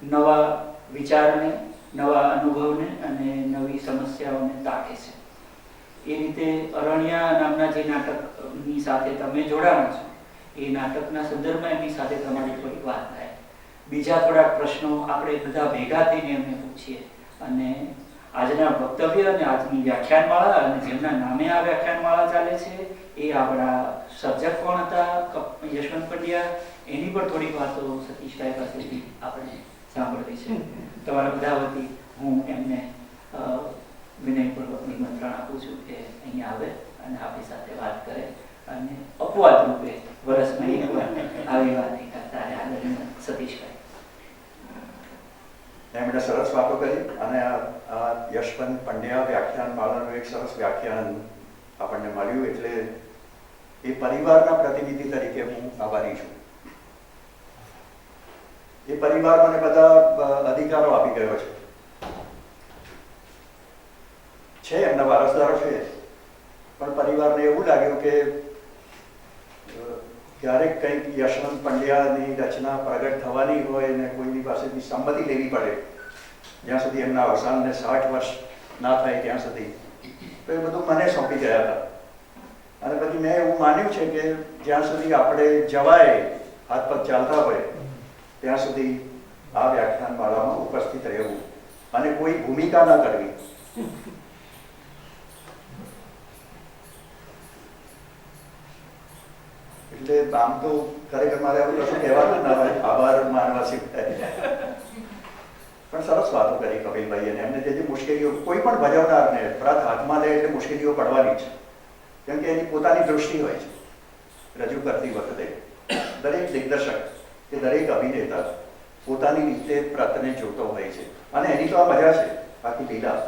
નવા વિચારને, નવા અનુભવને અને નવી સમસ્યાઓને તાકે છે. એ રીતે અરણ્યા નામના જે નાટકની સાથે તમે જોડાણા છો એ નાટકના સંદર્ભમાં એમની સાથે તમારી થોડી વાત થાય. બીજા થોડાક પ્રશ્નો આપણે બધા ભેગા થઈને એમને પૂછીએ અને આજના વક્તવ્ય અને આજની વ્યાખ્યાનમાળા અને જેમના નામે આ વ્યાખ્યાનમાળા ચાલે છે એ આપણા સર્જક કોણ હતા, યશવંત પંડ્યા, એની પર થોડીક વાતો સતીશભાઈ પાસેથી આપણે સાંભળવી છે. તમારા બધા વતી હું એમને વિનયપૂર્વક નિમંત્રણ આપું છું કે અહીંયા આવે અને આપણી સાથે વાત કરે અને અપવાદ રૂપે વર્ષમાં એકવાર આવી વાત કરતા આદરણીય સતીશભાઈ. એમણે સરસ વાતો કરી અને આ યશવંત પંડ્યા વ્યાખ્યાન માળાનું એક સરસ વ્યાખ્યાન આપણને મળ્યું એટલે એ પરિવારના પ્રતિનિધિ તરીકે હું આભારી છું. એ પરિવાર મને બધા અધિકારો આપી ગયો છે, એમના વારસદારો છે, પણ પરિવારને એવું લાગ્યું કે ક્યારેક કંઈક યશવંત પંડ્યાની રચના પ્રગટ થવાની હોય ને કોઈની પાસેથી સંમતિ લેવી પડે જ્યાં સુધી એમના અવસાનને 60 વર્ષ ના થાય ત્યાં સુધી, તો એ બધું મને સોંપી ગયા હતા. અને પછી મેં એવું માન્યું છે કે જ્યાં સુધી આપણે જવાય, હાથ પગ ચાલતા હોય ત્યાં સુધી આ વ્યાખ્યાન માળામાં ઉપસ્થિત રહેવું અને કોઈ ભૂમિકા ન કરવી. એટલે આમ તો ખરેખર મારે એવું કશું કહેવાનું ના હોય, આભાર માનવા સિવાય. પણ સરસ વાતો કરી કપિલભાઈ અને એમને જે મુશ્કેલીઓ કોઈ પણ ભજવનારને પ્રત હાથમાં લે એટલે મુશ્કેલીઓ પડવાની છે, કેમ કે એની પોતાની દૃષ્ટિ હોય છે રજૂ કરતી વખતે. દરેક દિગ્દર્શક કે દરેક અભિનેતા પોતાની રીતે પ્રતને જોતો હોય છે અને એની તો આ મજા છે આખી લીલા.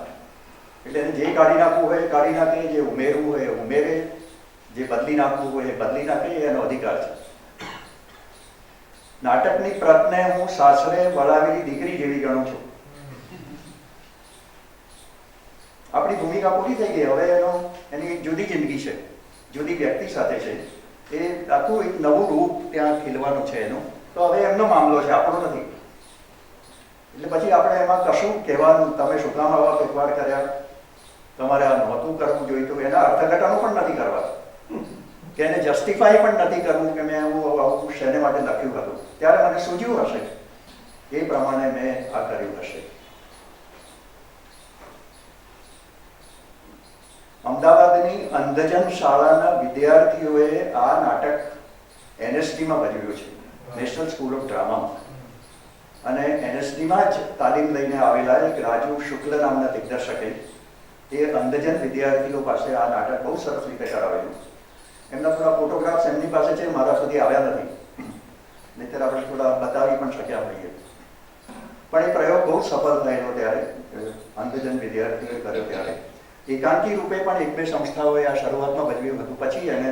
એટલે એને જે કાઢી નાખવું હોય કાઢી નાખે, જે ઉમેરવું હોય ઉમેરે, જે બદલી નાખવું હોય એ બદલી નાખે, એનો અધિકાર છે. નાટકની પ્રતને હું સાસરે વળાવેલી દીકરી જેવી ગણું છું. આપણી ભૂમિકા પૂરી થઈ ગઈ, હવે એની એક જુદી જિંદગી છે, જુદી વ્યક્તિ સાથે છે. એ આખું એક નવું રૂપ ત્યાં ખીલવાનું છે એનું. તો હવે એમનો મામલો છે, આપણો નથી. એટલે પછી આપણે એમાં કશું કહેવાનું, તમે શું કામ આવા ફેરફાર કર્યા, તમારે આ નહોતું કરવું જોઈતું, એના અર્થઘટનો પણ નથી કરવા કે એને જસ્ટિફાઈ પણ નથી કરવું કે મેં આવું શેને માટે લખ્યું હતું. ત્યારે મને સૂઝ્યું હશે એ પ્રમાણે મેં આ કર્યું હશે. અમદાવાદની અંધજન શાળાના વિદ્યાર્થીઓએ આ નાટક NSDમાં ભજવ્યું છે, નેશનલ સ્કૂલ ઓફ ડ્રામામાં. અને NSDમાં જ તાલીમ લઈને આવેલા એક રાજુ શુક્લ નામના દિગ્દર્શકે એ અંધજન વિદ્યાર્થીઓ પાસે આ નાટક બહુ સરસ રીતે કરાવેલું. એમના થોડા ફોટોગ્રાફ્સ એમની પાસે છે, મારા સુધી આવ્યા નથી, નહીંતર આપણે થોડા બતાવી પણ શક્યા હોઈએ. પણ એ પ્રયોગ બહુ સફળ થયેલો ત્યારે, અંધજન વિદ્યાર્થીઓએ કર્યો ત્યારે. એકાંકી રૂપે પણ એક બે સંસ્થાઓએ આ શરૂઆતમાં ભજવ્યું હતું, પછી એને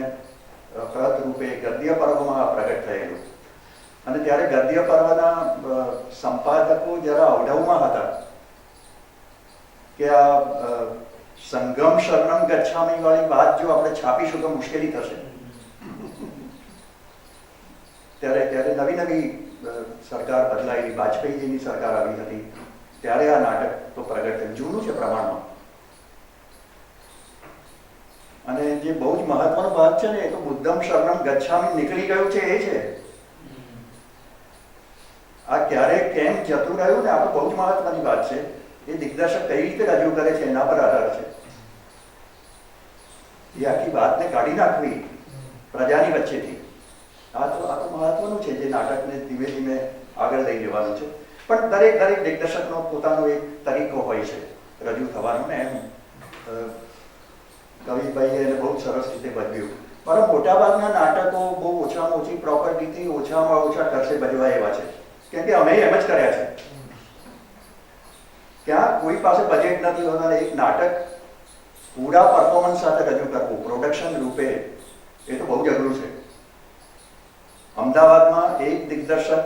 પ્રત રૂપે ગદ્ય પર્વમાં પ્રગટ થયેલું. અને ત્યારે ગદ્ય પર્વના સંપાદકો જરા અવઢવમાં હતા કે આ સંગમ શરણમ ગચ્છામી વાળી વાત જો આપણે છાપીશું તો મુશ્કેલી થશે. ત્યારે નવી નવી સરકાર બદલાયેલી, વાજપેયીજીની સરકાર આવી હતી, ત્યારે આ નાટક તો પ્રગટ થયું. જૂનું છે પ્રમાણમાં. અને જે બહુ જ મહત્વનો ભાગ છે ને, એ તો બુદ્ધમ શરણમ ગચ્છામી નીકળી ગયું છે, એ છે. આ ક્યારે કેમ જતું રહ્યું ને, આ તો બહુ જ મહત્વની વાત છે. એ દિગ્દર્શક કઈ રીતે રજૂ કરે છે એના પર આધાર છે. એ આખી વાતને કાઢી નાખવી પ્રજાની વચ્ચેથી, આ તો મહત્વનું છે, જે નાટકને ધીમે ધીમે આગળ લઈ જવાનું છે. પણ દરેક દિગ્દર્શકનો પોતાનો એક તરીકો હોય છે રજૂ થવાનો ને. એમ કવિભાઈએ એને બહુ સરસ રીતે ભજવ્યું. પણ મોટાભાગના નાટકો બહુ ઓછામાં ઓછી પ્રોપર્ટીથી ઓછામાં ઓછા ખર્ચે ભજવા એવા છે, કેમ કે અમે એમ જ કર્યા છે. ત્યાં કોઈ પાસે બજેટ નથી હોતા. એક નાટક પૂરા પરફોર્મન્સ સાથે રજૂ કરવું પ્રોડક્શન રૂપે, એ તો બહુ જ અઘરું છે. અમદાવાદમાં એક દિગ્દર્શક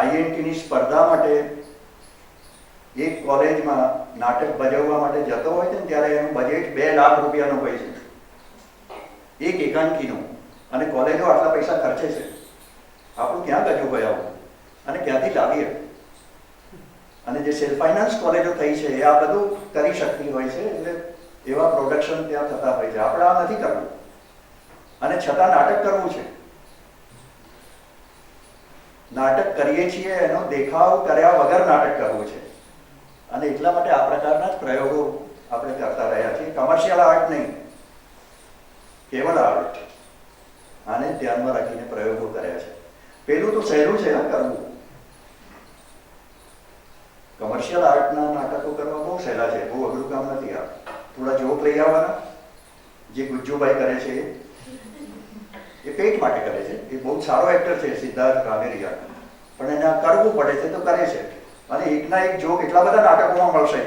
INTની સ્પર્ધા માટે એક કોલેજમાં નાટક ભજવવા માટે જતો હોય છે ને, ત્યારે એનું બજેટ 2 લાખ રૂપિયાનું હોય છે, એક એકાંકીનું. અને કોલેજો આટલા પૈસા ખર્ચે છે. આપણું ક્યાં ગજું હોય આવું, અને ક્યાંથી લાવીએ? અને જે સેલ્ફ ફાઇનાન્સ કોલેજો થઈ છે એ આ બધું કરી શકતી હોય છે, એટલે એવા પ્રોડક્શન ત્યાં થતા હોય છે. આપણે આ નથી કરવું, અને છતાં નાટક કરવું છે. નાટક કરીએ છીએ એનો દેખાવ કર્યા વગર નાટક કરવું છે. અને એટલા માટે આ પ્રકારના જ પ્રયોગો આપણે કરતા રહ્યા છીએ. કમર્શિયલ આર્ટ નહીં, કેવળ આર્ટ. આને ધ્યાનમાં રાખીને પ્રયોગો કર્યા છે. પેલું તો સહેલું છે કરવું. કમર્શિયલ આર્ટના નાટકો કરવા બહુ સહેલા છે, બહુ અઘરું કામ નથી. આ થોડા જોક લઈ આવવાના, જે ગુજ્જુભાઈ કરે છે એ પેટ માટે કરે છે. એ બહુ સારો એક્ટર છે, સિદ્ધાર્થ કાવેરિયા. પણ એને આ કરવું પડે છે તો કરે છે. અને એકના એક જોક એટલા બધા નાટકોમાં મળશે,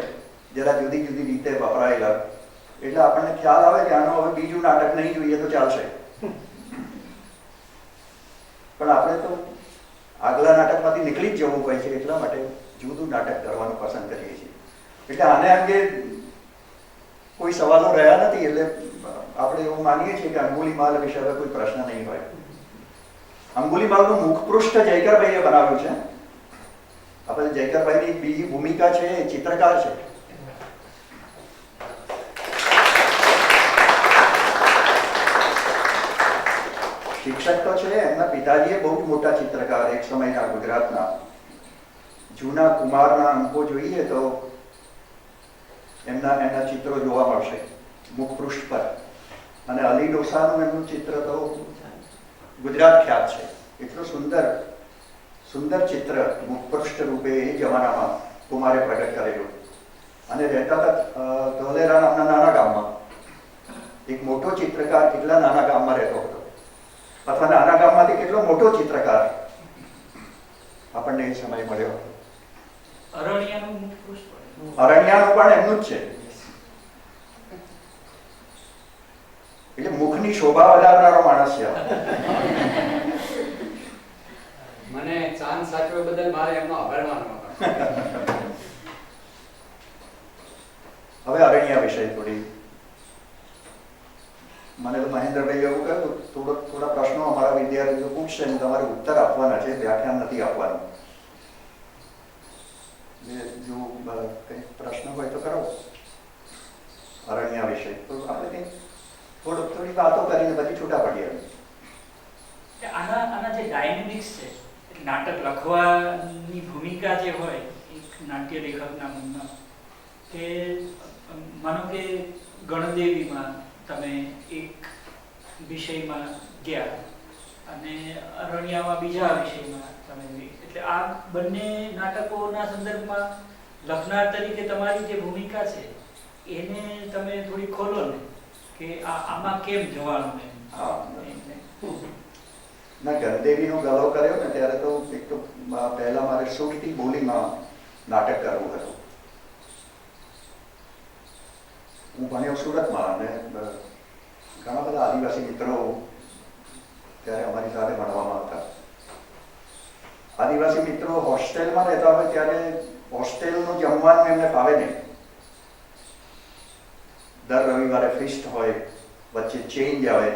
જરા જુદી જુદી રીતે વપરાયેલા, એટલે આપણને ખ્યાલ આવે કે આનો હવે બીજું નાટક નહીં જોઈએ તો ચાલશે. પણ આપણે તો આગલા નાટકમાંથી નીકળી જ જવું હોય છે, એટલા માટે જુદું નાટક કરવાનું પસંદ કરીએ છીએ. એટલે આને અંગે કોઈ સવાલો રહ્યા નથી, એટલે આપણે એવું માનીએ છીએ કે અંગુલીમાલ વિશે હવે કોઈ પ્રશ્ન નહીં હોય. અંગુલીમાલનું મુખપૃષ્ઠ જયકરભાઈએ બનાવ્યું છે. આપણે જયકરભાઈની બીજી ભૂમિકા છે એ ચિત્રકાર છે. શિક્ષક તો છે, એમના પિતાજીએ બહુ જ મોટા ચિત્રકાર એક સમયના ગુજરાતના. જૂના કુમારના અંકો જોઈએ તો એના ચિત્રો જોવા મળશે મુખપૃષ્ઠ પર. અને અલી ડોસાનું એમનું ચિત્ર તો ગુજરાત ખ્યાત છે. એટલું સુંદર ચિત્ર મુખપૃષ્ઠ રૂપે એ જમાનામાં કુમારે પ્રગટ કરેલું. અને રહેતા હતા ધોલેરા નામના નાના ગામમાં. એક મોટો ચિત્રકાર કેટલા નાના ગામમાં રહેતો હતો, અથવા નાના ગામમાંથી કેટલો મોટો ચિત્રકાર આપણને એ સમય મળ્યો. અરણ્યાનું પણ એમનું જ છે. એટલે મુખની શોભા વધારનારો માણસ છે. મને ચાંદ સાચવે બદલ મારે એમનો આભાર માનવો પડે. હવે અરણ્ય વિષય થોડી મને તો મહેન્દ્રભાઈ એવું કહ્યું થોડા પ્રશ્નો અમારા વિદ્યાર્થીઓ પૂછશે અને તમારે ઉત્તર આપવાના છે, વ્યાખ્યાન નથી આપવાનું. જો કંઈ પ્રશ્ન હોય તો કરો અરણ્ય વિષય. તો આપણે કંઈક થોડી વાતો કરીને પછી છૂટા પડીએ. આના જે ડાયનેમિક્સ છે, નાટક લખવાની ભૂમિકા જે હોય એક નાટ્ય લેખકના મનમાં, કે માનો કે ગણદેવીમાં તમે એક વિષયમાં ગયા અને અરણ્યામાં બીજા વિષયમાં તમે, એટલે આ બંને નાટકોના સંદર્ભમાં લખનાર તરીકે તમારી જે ભૂમિકા છે એને તમે થોડી ખોલો ને, કે આમાં કેમ જવાનું એમ. ના, ગણદેવીનો ગલો કર્યો ને ત્યારે તો એક તો પહેલા મારે સુરતી બોલીમાં નાટક કરવું હતું. હું ભણ્યો સુરતમાં અને ઘણા બધા આદિવાસી મિત્રો ત્યારે અમારી સાથે ભણવામાં હતા. આદિવાસી મિત્રો હોસ્ટેલમાં રહેતા હોય ત્યારે હોસ્ટેલનું જમવાનું એમને ભાવે નહીં. દર રવિવારે ફિસ્ટ હોય, વચ્ચે ચેન્જ આવે.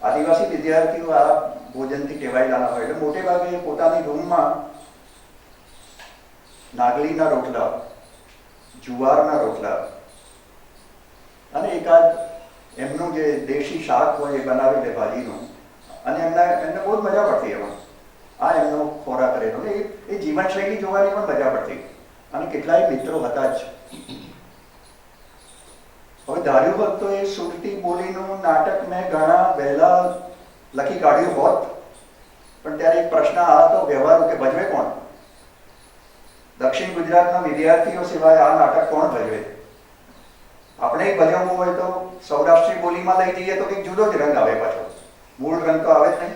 આદિવાસી વિદ્યાર્થીઓ આ ભોજનથી ટેવાયેલા હોય એટલે મોટે ભાગે પોતાની રૂમમાં નાગલીના રોટલા, જુવારના રોટલા અને એકાદ એમનું જે દેશી શાક હોય એ બનાવી લે ભાજીનું, અને એમને બહુ જ મજા પડતી એમાં. આ એમનો ખોરાક રહેતો એ જીવનશૈલી જોવાની પણ મજા પડતી. અને કેટલાય મિત્રો હતા જ. હવે ધાર્યું હોત તો એ સુરતી બોલીનું નાટક મેં ઘણા વહેલા લખી કાઢ્યું હોત, પણ ત્યારે એક પ્રશ્ન આ હતો વ્યવહારુ કે ભજવે કોણ? દક્ષિણ ગુજરાતના વિદ્યાર્થીઓ સિવાય આ નાટક કોણ ભજવે? આપણે ભજવવું હોય તો સૌરાષ્ટ્રી બોલીમાં લઈ જઈએ તો કંઈક જુદો જ રંગ આવે પાછો, મૂળ રંગ તો આવે જ નહીં.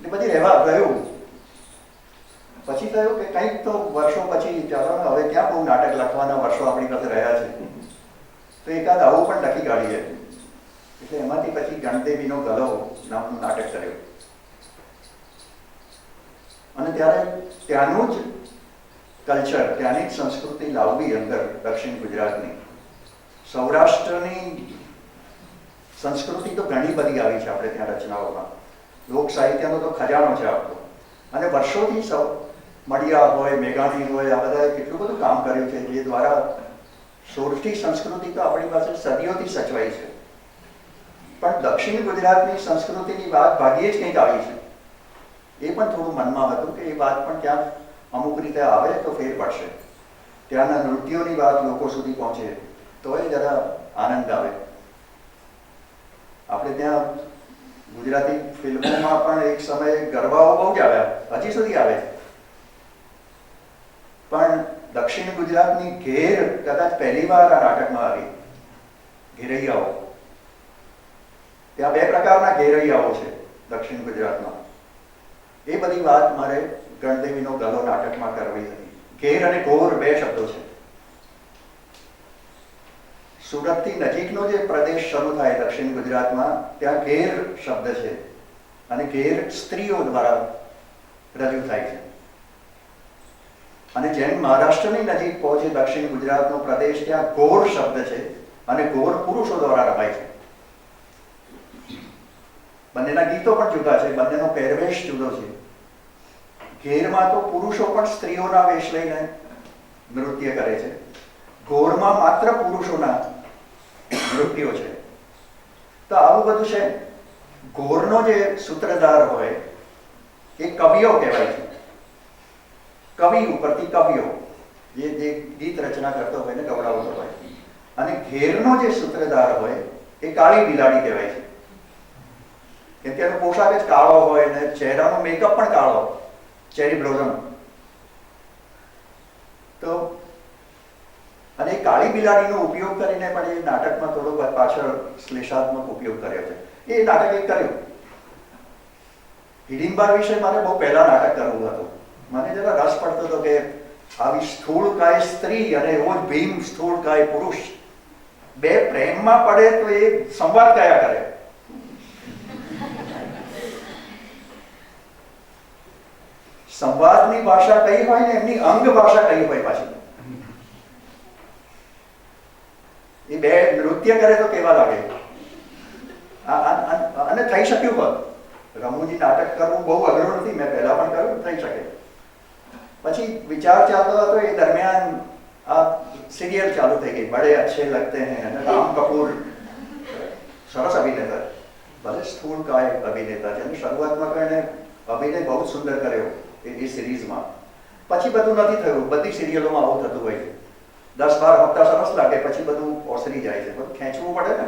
એટલે પછી રહેવા ગયું. પછી થયું કે કંઈક તો વર્ષો પછી ચાલો હવે ક્યાં બહુ નાટક લખવાના વર્ષો આપણી પાસે રહ્યા છે, તો એકાદ આવું પણ લખી કાઢીએ. એટલે એમાંથી પછી ગણદેવીનો ગલો નામનું નાટક કર્યું. અને ત્યારે ત્યાંનું જ કલ્ચર, ત્યાંની જ સંસ્કૃતિ લાવવી અંદર દક્ષિણ ગુજરાતની. સૌરાષ્ટ્રની સંસ્કૃતિ તો ઘણી બધી આવી છે આપણે ત્યાં રચનાઓમાં. લોક સાહિત્યનો તો ખજાનો છે આપણો. અને વર્ષોથી મળિયા હોય, મેઘાણી હોય, આ બધાએ કેટલું બધું કામ કર્યું છે, જે દ્વારા સોરઠી સંસ્કૃતિ તો આપણી પાસે સદીઓથી સચવાઈ છે. પણ દક્ષિણ ગુજરાતની સંસ્કૃતિની વાત ભાગ્યે જ કંઈક આવી છે. એ પણ થોડું મનમાં હતું કે એ વાત પણ ક્યાંક અમુક રીતે આવે તો ફેર પડશે. ત્યાંના નૃત્યોની વાત લોકો સુધી પહોંચે તો એ જરા આનંદ આવે. આપણે ત્યાં ગુજરાતી ફિલ્મોમાં પણ એક સમયે ગરબાઓ બહુ જ આવ્યા, હજી સુધી આવે. પણ દક્ષિણ ગુજરાતની ઘેર કદાચ પહેલી વાર આ નાટકમાં આવી. ઘેરૈયાઓ, ત્યાં બે પ્રકારના ઘેરૈયાઓ છે દક્ષિણ ગુજરાતમાં. એ બધી વાત મારે ગણદેવીનો ગલો નાટકમાં કરવી હતી. ઘેર અને ઘોર બે શબ્દો છે. સુરતથી નજીકનો જે પ્રદેશ શરૂ થાય દક્ષિણ ગુજરાતમાં, ત્યાં ઘેર શબ્દ છે અને ઘેર સ્ત્રીઓ દ્વારા રજૂ થાય છે. અને જેમ મહારાષ્ટ્રની નજીક પહોંચે દક્ષિણ ગુજરાતનો પ્રદેશ, ત્યાં ઘોર શબ્દ છે અને ઘોર પુરુષો દ્વારા રમાય છે. બંનેના ગીતો પણ જુદા છે, બંનેનો પહેરવેશ જુદો છે. ઘેરમાં તો પુરુષો પણ સ્ત્રીઓના વેશ લઈને નૃત્ય કરે છે. ઘોરમાં માત્ર પુરુષોના નૃત્યો છે. તો આવું બધું છે. ઘોરનો જે સૂત્રધાર હોય એ કવિઓ કહેવાય છે. કવિ ઉપરથી કવિઓ, જે ગીત રચના કરતો હોય ને ગવડાવતો હોય. અને ઘેરનો જે સૂત્રધાર હોય એ કાળી બિલાડી કહેવાય છે. કેમ કે એનો પોશાક જ કાળો હોય ને ચહેરાનો મેકઅપ પણ કાળો, ચેરી બ્લોઝમ. તો અને એ કાળી બિલાડીનો ઉપયોગ કરીને પણ એ નાટકમાં થોડો પાછળ શ્લેષાત્મક ઉપયોગ કર્યો છે. એ નાટક એક કર્યું. હિડિંબા વિશે મારે બહુ પહેલા નાટક કરવું હતું. મને જરા રસ પડતો હતો કે આવી સ્થૂળકાય સ્ત્રી અને એવો જ ભીમ સ્થૂળકાય પુરુષ બે પ્રેમમાં પડે તો એ સંવાદ કયા કરે. સંવાદની ભાષા કઈ હોય ને એમની અંગ ભાષા કઈ હોય પાછી. એ બે નૃત્ય કરે તો કેવા લાગે. અને થઈ શક્યું હોત. રમૂજી નાટક કરવું બહુ અઘરું નથી, મેં પહેલા પણ કર્યું, થઈ શકે. પછી વિચાર ચાલતો હતો એ દરમિયાન આ સિરિયલ ચાલુ થઈ ગઈ, બડે અચ્છે લગતે હૈ, અને રામ કપૂર સરસ અભિનેતા, ભલે સ્થૂળ કાય અભિનેતા છે, અને શરૂઆતમાં એને અભિનય બહુ સુંદર કર્યો એ સિરીઝમાં. પછી બધું નથી થયું. બધી સિરિયલોમાં આવું થતું હોય, 10-12 હપ્તા સરસ લાગે, પછી બધું ઓસરી જાય છે. બધું ખેંચવું પડે ને,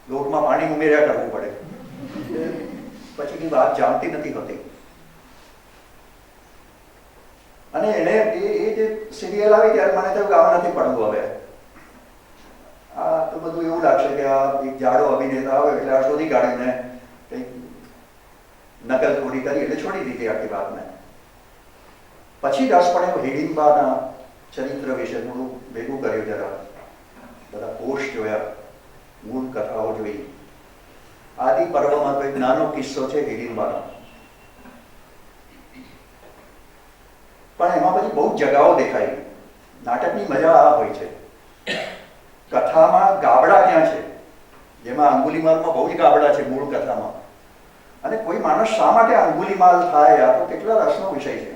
લોટમાં પાણી ઉમેર્યા કરવું પડે, પછીની વાત જાણતી નથી હોતી. અને એને એ જે સિરિયલ આવી ત્યારે મને થયું કે આમાં નથી પડવું. હવે આ તો બધું એવું લાગશે કે આ એક જાડો અભિનેતા આવે એટલે આ શોધી કાઢીને કંઈક નકલ થોડી કરી એટલે છોડી દીધી આખી વાતને. પછી રસ પડ્યો હિડિમ્બાના ચરિત્ર વિશે થોડું ભેગું કર્યું, જરા બધા કોષ જોયા, મૂળ કથાઓ જોઈ. આદિ પર્વમાં તો એક નાનો કિસ્સો છે હિડિમ્બાનો, પણ એમાં પછી બહુ જગાઓ દેખાય. નાટકની મજા આ હોય છે, કથામાં ગાબડા ક્યાં છે, જેમાં અંગુલીમાલમાં બહુ જ ગાબડા છે મૂળ કથામાં. અને કોઈ માણસ શા માટે અંગુલીમાલ થાય, આ તો કેટલા રસનો વિષય છે.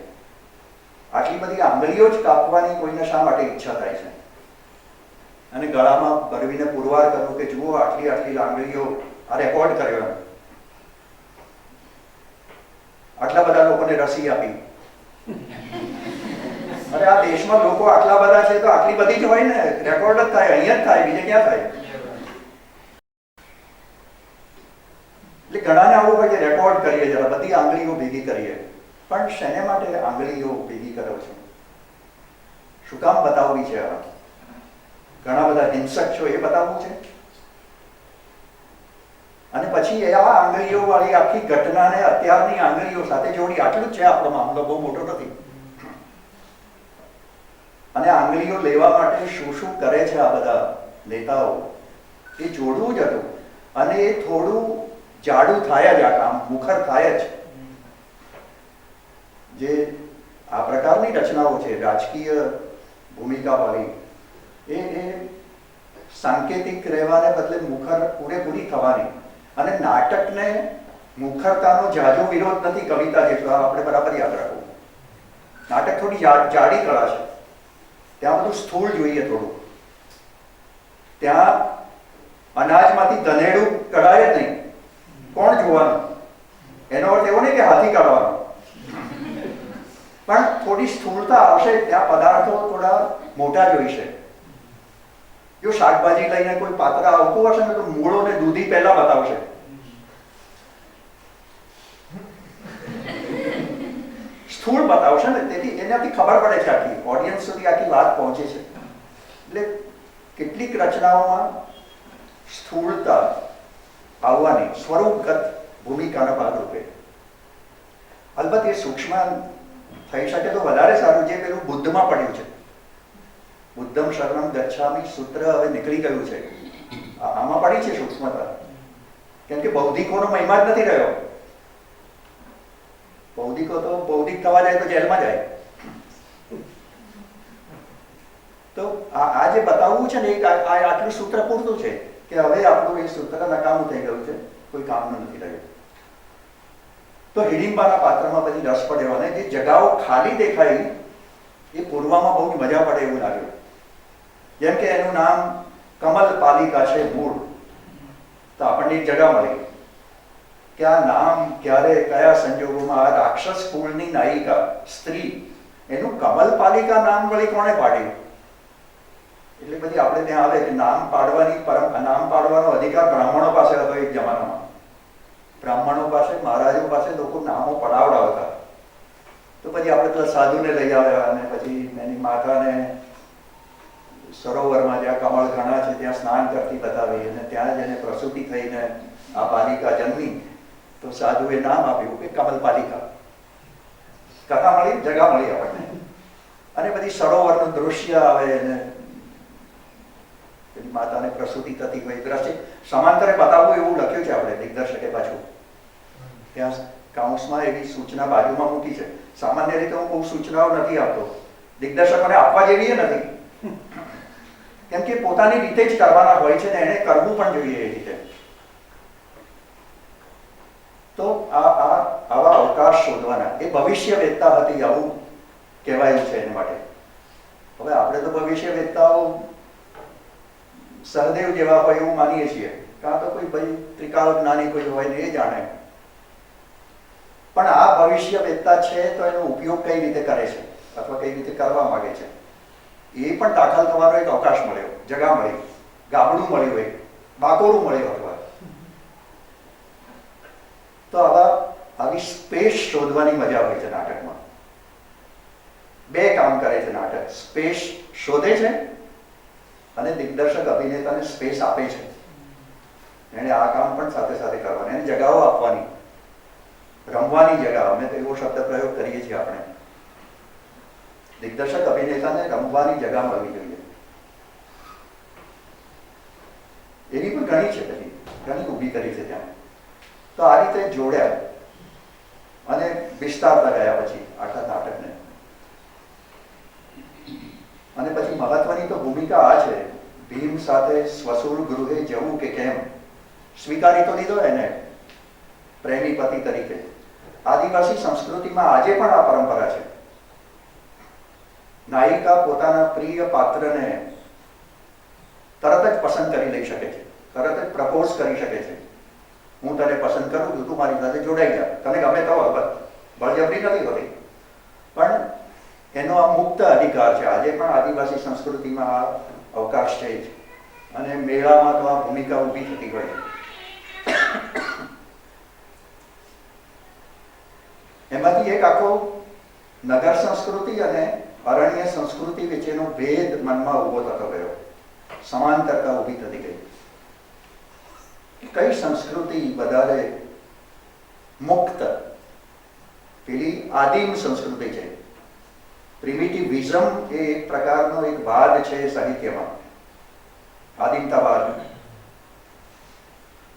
આટલી બધી આંગળીઓ જ કાપવાની કોઈને શા માટે ઈચ્છા થાય છે, અને ગળામાં ભરવીને પુરવાર કરવું કે જુઓ આટલી આટલી આંગળીઓ આ રેકોર્ડ કર્યો, આટલા બધા લોકોને રસી આપી. અરે આ દેશમાં લોકો આટલા બધા છે તો આટલી બધી જ હોય ને, રેકોર્ડ જ થાય, અહીંયા જ થાય, બીજે ક્યાં થાય? એટલે ઘણાને આવું હોય કે રેકોર્ડ કરીએ, જરા બધી આંગળીઓ ભેગી કરીએ. પણ શેને માટે આંગળીઓ ભેગી કરો છો? શું કામ બતાવવી છે? આ ઘણા બધા હિંસક છો એ બતાવવું છે? અને પછી એ આ આંગળીઓ વાળી આખી ઘટનાને અત્યારની આંગળીઓ સાથે જોડી. આટલું જ છે આપણો મામલો, બહુ મોટો નથી. અને આંગળીઓ લેવા માટે શું શું કરે છે આ બધા નેતાઓ, એ જોડવું જ હતું. અને એ થોડું જાડું થાય જ, આ કામ મુખર થાય જ. જે આ પ્રકારની રચનાઓ છે રાજકીય ભૂમિકાવાળી, એ સાંકેતિક રહેવાને બદલે મુખર પૂરેપૂરી થવાની. અને નાટકને મુખરતાનો જાજો વિરોધ નથી કવિતા જેટલો, આપણે બરાબર યાદ રાખવું. નાટક થોડી જાડી કળા છે, ત્યાં બધું સ્થૂળ જોઈએ થોડું. ત્યાં અનાજમાંથી ધનેડું કઢાય જ નહીં, કોણ જોવાનું? એનો અર્થ એવો નહીં કે હાથી કાઢવાનો, પણ થોડી સ્થૂળતા આવશે. ત્યાં પદાર્થો થોડા મોટા જોઈશે. જો શાકભાજી લઈને કોઈ પાત્ર આવતું હશે ને તો મૂળો ને દૂધી પહેલા બતાવશે. સ્થૂળ બતાવશે ને, તેથી એનાથી ખબર પડે છે આખી ઓડિયન્સ સુધી આખી વાત પહોંચે છે. એટલે કેટલીક રચનાઓમાં સ્થૂળતા આવવાની સ્વરૂપગત ભૂમિકાના ભાગરૂપે. અલબત્ત એ સૂક્ષ્મ થઈ શકે તો વધારે સારું. જે પેલું બુદ્ધમાં પડ્યું છે, બુદ્ધમ શરણમ ગચ્છામિ સૂત્ર હવે નીકળી ગયું છે, આમાં પડી છે સૂક્ષ્મતા. કેમ કે બૌદ્ધિકોનો મહિમા જ નથી રહ્યો. બૌદ્ધિકો તો બૌદ્ધિક થવા જાય તો જેલમાં જાય. તો આ જે બતાવવું છે ને, આટલું સૂત્ર પૂરતું છે કે હવે આપણું એ સૂત્ર નકામું થઈ ગયું છે, કોઈ કામનું નથી રહ્યું. તો હિડિમ્બાના પાત્રમાં બધી રસ પડ્યો, અને જે જગાઓ ખાલી દેખાઈ એ પૂરવામાં બહુ મજા પડે એવું લાગ્યું. જેમ કે એનું નામ કમલ પાલિકા છે મૂળ, તો આપણને એક જગા મળી કે આ નામ ક્યારે કયા સંજોગોમાં આ રાક્ષસ કુળની નાયિકા સ્ત્રી, એનું કમલ પાલિકા નામ વળી કોણે પાડ્યું? એટલે પછી આપણે ત્યાં આવે કે નામ પાડવાનો અધિકાર બ્રાહ્મણો પાસે હતો એક જમાનામાં. બ્રાહ્મણો પાસે, મહારાજો પાસે લોકો નામો પડાવડાવતા. તો પછી આપણે પેલા સાધુને લઈ આવ્યા, અને પછી એની માતાને સરોવરમાં જ્યાં કમળ ઘણા છે ત્યાં સ્નાન કરતી બતાવી, અને ત્યાં જ એને પ્રસૂતિ થઈને આ પાલિકા જન્મી. તો સાધુએ નામ આપ્યું કે કમલ પાલિકા. કથા મળી, જગા મળી આપણને. અને પછી સરોવરનું દૃશ્ય આવે, અને પેલી માતાને પ્રસૂતિ થતી હોય દ્રશ્ય સમાંતરે બતાવવું એવું લખ્યું છે આપણે દિગ્દર્શકે. પાછું ત્યાં કાઉન્સમાં એવી સૂચના બાજુમાં મૂકી છે. સામાન્ય રીતે હું બહુ સૂચનાઓ નથી આપતો, દિગ્દર્શકોને આપવા જેવી એ નથી, કેમ કે પોતાની રીતે જ કરવાના હોય છે ને એને કરવું પણ જોઈએ એ રીતે. તો આવા અવકાશ શોધવાના એ ભવિષ્ય વેદતા હતી, આવું કહેવાયું છે એના માટે. હવે આપણે તો ભવિષ્ય વેદતાઓ સહદેવ જેવા હોય એવું માનીએ છીએ, કાં તો કોઈ ભાઈ ત્રિકાળ જ્ઞાની કોઈ હોય ને એ જાણે. પણ આ ભવિષ્ય વેદતા છે તો એનો ઉપયોગ કઈ રીતે કરે છે અથવા કઈ રીતે કરવા માંગે છે એ પણ દાખલ થવાનો એક અવકાશ મળ્યો, જગા મળી, ગાબડું મળ્યું, એક બાકોરું મળ્યું અથવા. તો આવી સ્પેસ શોધવાની મજા હોય છે નાટકમાં. બે કામ કરે છે નાટક, સ્પેસ શોધે છે અને દિગ્દર્શક અભિનેતાને સ્પેસ આપે છે. એને આ કામ પણ સાથે સાથે કરવાનું, એને જગાઓ આપવાની, રમવાની જગા. અમે તો એવો શબ્દ પ્રયોગ કરીએ છીએ આપણે. દિગ્દર્શક અભિનેતાને રમવાની જગા મળવી જોઈએ. એની પણ ઘણી છે, બધી ઘણી ઊભી કરી છે ત્યાં. તો આ રીતે જોડ્યા અને વિસ્તારતા ગયા પછી આખા નાટકને. અને પછી મહત્વની તો ભૂમિકા આ છે, ભીમ સાથે સ્વસુર ગૃહે જવું કે કેમ. સ્વીકારી તો લીધો એને પ્રેમી પતિ તરીકે. આદિવાસી સંસ્કૃતિમાં આજે પણ આ પરંપરા છે. નાયિકા પોતાના પ્રિય પાત્રને તરત જ પસંદ કરી લઈ શકે છે, તરત જ પ્રપોઝ કરી શકે છે. હું તને પસંદ કરું છું, તું મારી સાથે જોડાઈ જા, તને ગમે તો અલબત્ત, બળજબરી નથી હોતી. પણ એનો આ મુક્ત અધિકાર છે. આજે પણ આદિવાસી સંસ્કૃતિમાં આ અવકાશ છે જ. અને મેળામાં તો આ ભૂમિકા ઊભી થતી હોય છે. એમાંથી એક આખો નગર સંસ્કૃતિ અને અરણ્ય સંસ્કૃતિ વચ્ચેનો ભેદ મનમાં ઊભો થતો ગયો, સમાંતરતા ઊભી થતી ગઈ. કઈ સંસ્કૃતિ વધારે મુક્ત? પેલી આદિમ સંસ્કૃતિ છે. પ્રિમિટિવિઝમ એ એક પ્રકારનો એક વાદ છે સાહિત્યમાં, આદિમતાવાદ.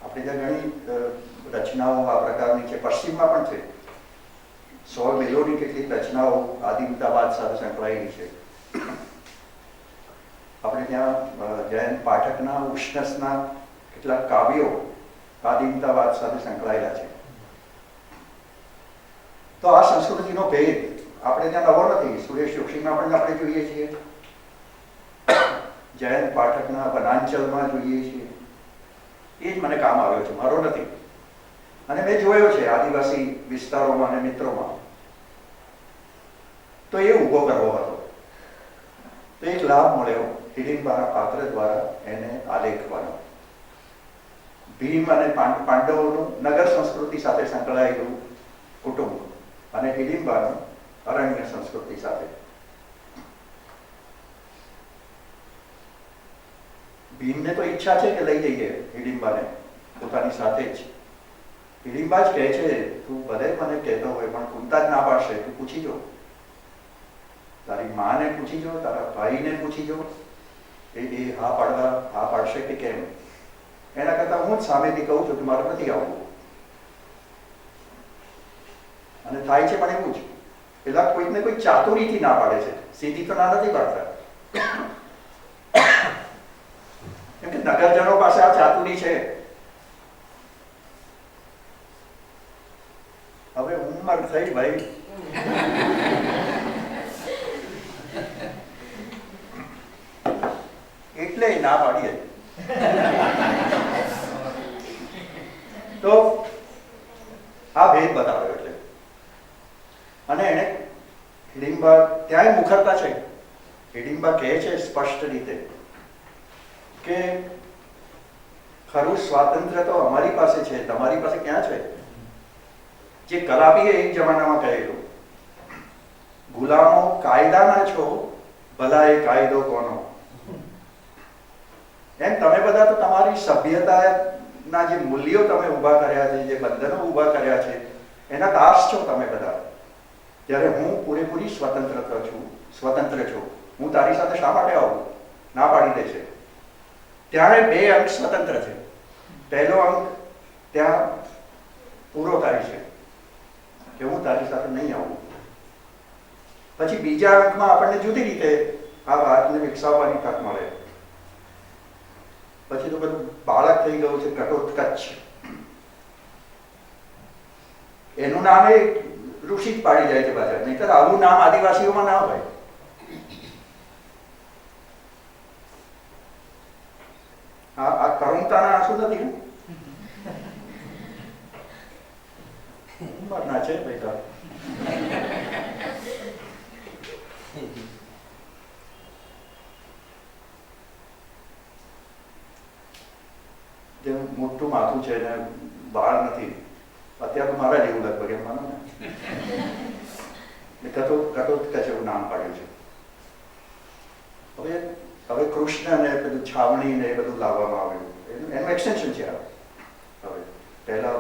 આપણે ત્યાં ઘણી રચનાઓ આ પ્રકારની છે, પશ્ચિમમાં પણ છે. 100 મેલોની કેટલીક રચનાઓ આદિમતાવાદ સાથે સંકળાયેલી છે. આપણે ત્યાં જયંત પાઠકના ઉષ્ણસના કેટલાક કાવ્યો આદિમતાવાદ સાથે સંકળાયેલા છે. તો આ સંસ્કૃતિનો ભેદ આપણે ત્યાં નવો નથી. સુરેશ જોશીમાં પણ આપણે જોઈએ છીએ, જયંત પાઠકના વનાંચલમાં જોઈએ છીએ. એ જ મને કામ આવ્યો છે, મારો નથી. અને મેં જોયો છે આદિવાસી વિસ્તારોમાં અને મિત્રોમાં. તો એ ઊભો કરવો હતો. તો એક લાભ મળ્યો હિડિંબાના પાત્ર દ્વારા એને આલેખવાનો. ભીમ અને પાંડવોનું નગર સંસ્કૃતિ સાથે સંકળાયેલું કુટુંબ અને હિડિંબાનું અરણ્ય સંસ્કૃતિ સાથે. ભીમને તો ઈચ્છા છે કે લઈ જઈએ હિડિંબાને પોતાની સાથે જ. હિડિંબા જ કહે છે, તું ભલે મને કહેતો હોય પણ કુંતા જ ના પાડશે, તું પૂછી જો, તારી માને પૂછી જો, તારા ભાઈને પૂછી જો, એ હા પાડશે કે કેમ. એના કરતા હું જ સામેથી કહું છું કે મારે નથી આવવું. અને થાય છે પણ એવું જ. પેલા કોઈને કોઈ ચાતુરીથી ના પાડે છે, સીધી તો ના નથી પાડતા. કેમ કે નગરજનો પાસે આ ચાતુરી છે. હવે ઉંમર થઈ ભાઈ, એટલે ના પાડીએ. તો આ ભેદ બતાવ્યો એટલે. અને એને હિડિંબા ત્યાંય મુખરતા છે. હિડિંબા કહે છે સ્પષ્ટ રીતે કે ખરું સ્વાતંત્ર્ય તો અમારી પાસે છે, તમારી પાસે ક્યાં છે? જે કલાપીએ એક જમાનામાં કહેલું, ગુલામો કાયદાના છો, ભલા એ કાયદો કોનો. એમ તમે બધા તો તમારી સભ્યતાના જે મૂલ્યો તમે ઊભા કર્યા છે, જે બંધનો ઊભા કર્યા છે, એના દાસ છો તમે બધા. ત્યારે હું પૂરેપૂરી સ્વતંત્ર છું. હું તારી સાથે શા માટે આવું? ના પાડી દે છે. ત્યારે 2 અંક સ્વતંત્ર છે. પહેલો અંક ત્યાં પૂરો થાય છે. કે હું તારી સાથે નહીં આવું. પછી બીજા અંકમાં આપણને જુદી રીતે આ વાતને વિકસાવવાની તક મળે. પછી તો બધું બાળક થઈ ગયું છે ઘટોત્કચ. એનું નામ એ ઋષિ જ પાડી જાય છે પાછળ, નહીંતર આવું નામ આદિવાસીઓમાં ના હોય. આ કરુણતાના આંસુ નથી ને? ઉંમરના છે બેટા. જેમ મોટું માથું છે ને વાળ નથી, અત્યારે તો મારા જેવું લગભગ એમ માનો ને ઘટોત્કચ એવું નામ પાડ્યું છે. હવે કૃષ્ણ ને પેલું છાવણી ને એ બધું લાવવામાં આવ્યું, એનું એક્સટેન્શન છે આ. હવે પહેલા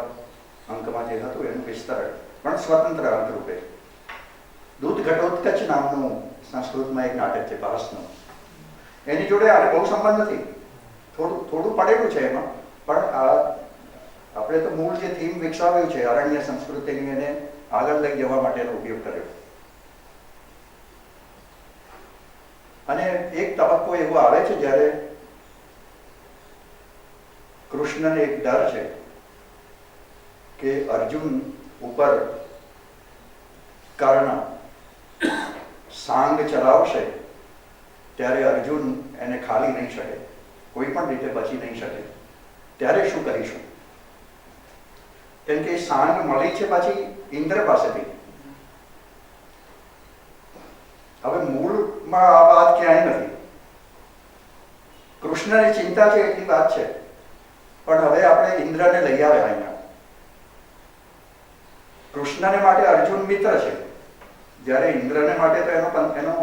અંકમાં જે હતું એનું વિસ્તરણ, પણ સ્વતંત્ર અંક રૂપે. દૂધ ઘટોત્કચ નામનું સંસ્કૃતમાં એક નાટક છે ભાસનું. એની જોડે આને બહુ સંબંધ નથી, થોડું પડેલું છે એમાં, પણ આપણે તો મૂળ જે થીમ વિકસાવ્યું છે અરણ્ય સંસ્કૃતિની, એને આગળ લઈ જવા માટેનો ઉપયોગ કર્યો. અને એક તબક્કો એવો આવે છે જ્યારે કૃષ્ણને એક ડર છે કે અર્જુન ઉપર કર્ણ સાંગ ચલાવશે ત્યારે અર્જુન એને ખાલી નહીં શકે, કોઈ પણ રીતે બચી નહીં શકે. ત્યારે શું કરીશું? કેમ કે સાંગ મળી છે પાછી ઇન્દ્ર પાસેથી. હવે મૂળમાં આ વાત ક્યાંય નથી. કૃષ્ણની ચિંતા છે એટલી વાત છે, પણ હવે આપણે ઇન્દ્રને લઈ આવ્યા અહીંયા. કૃષ્ણને માટે અર્જુન મિત્ર છે, જ્યારે ઇન્દ્રને માટે તો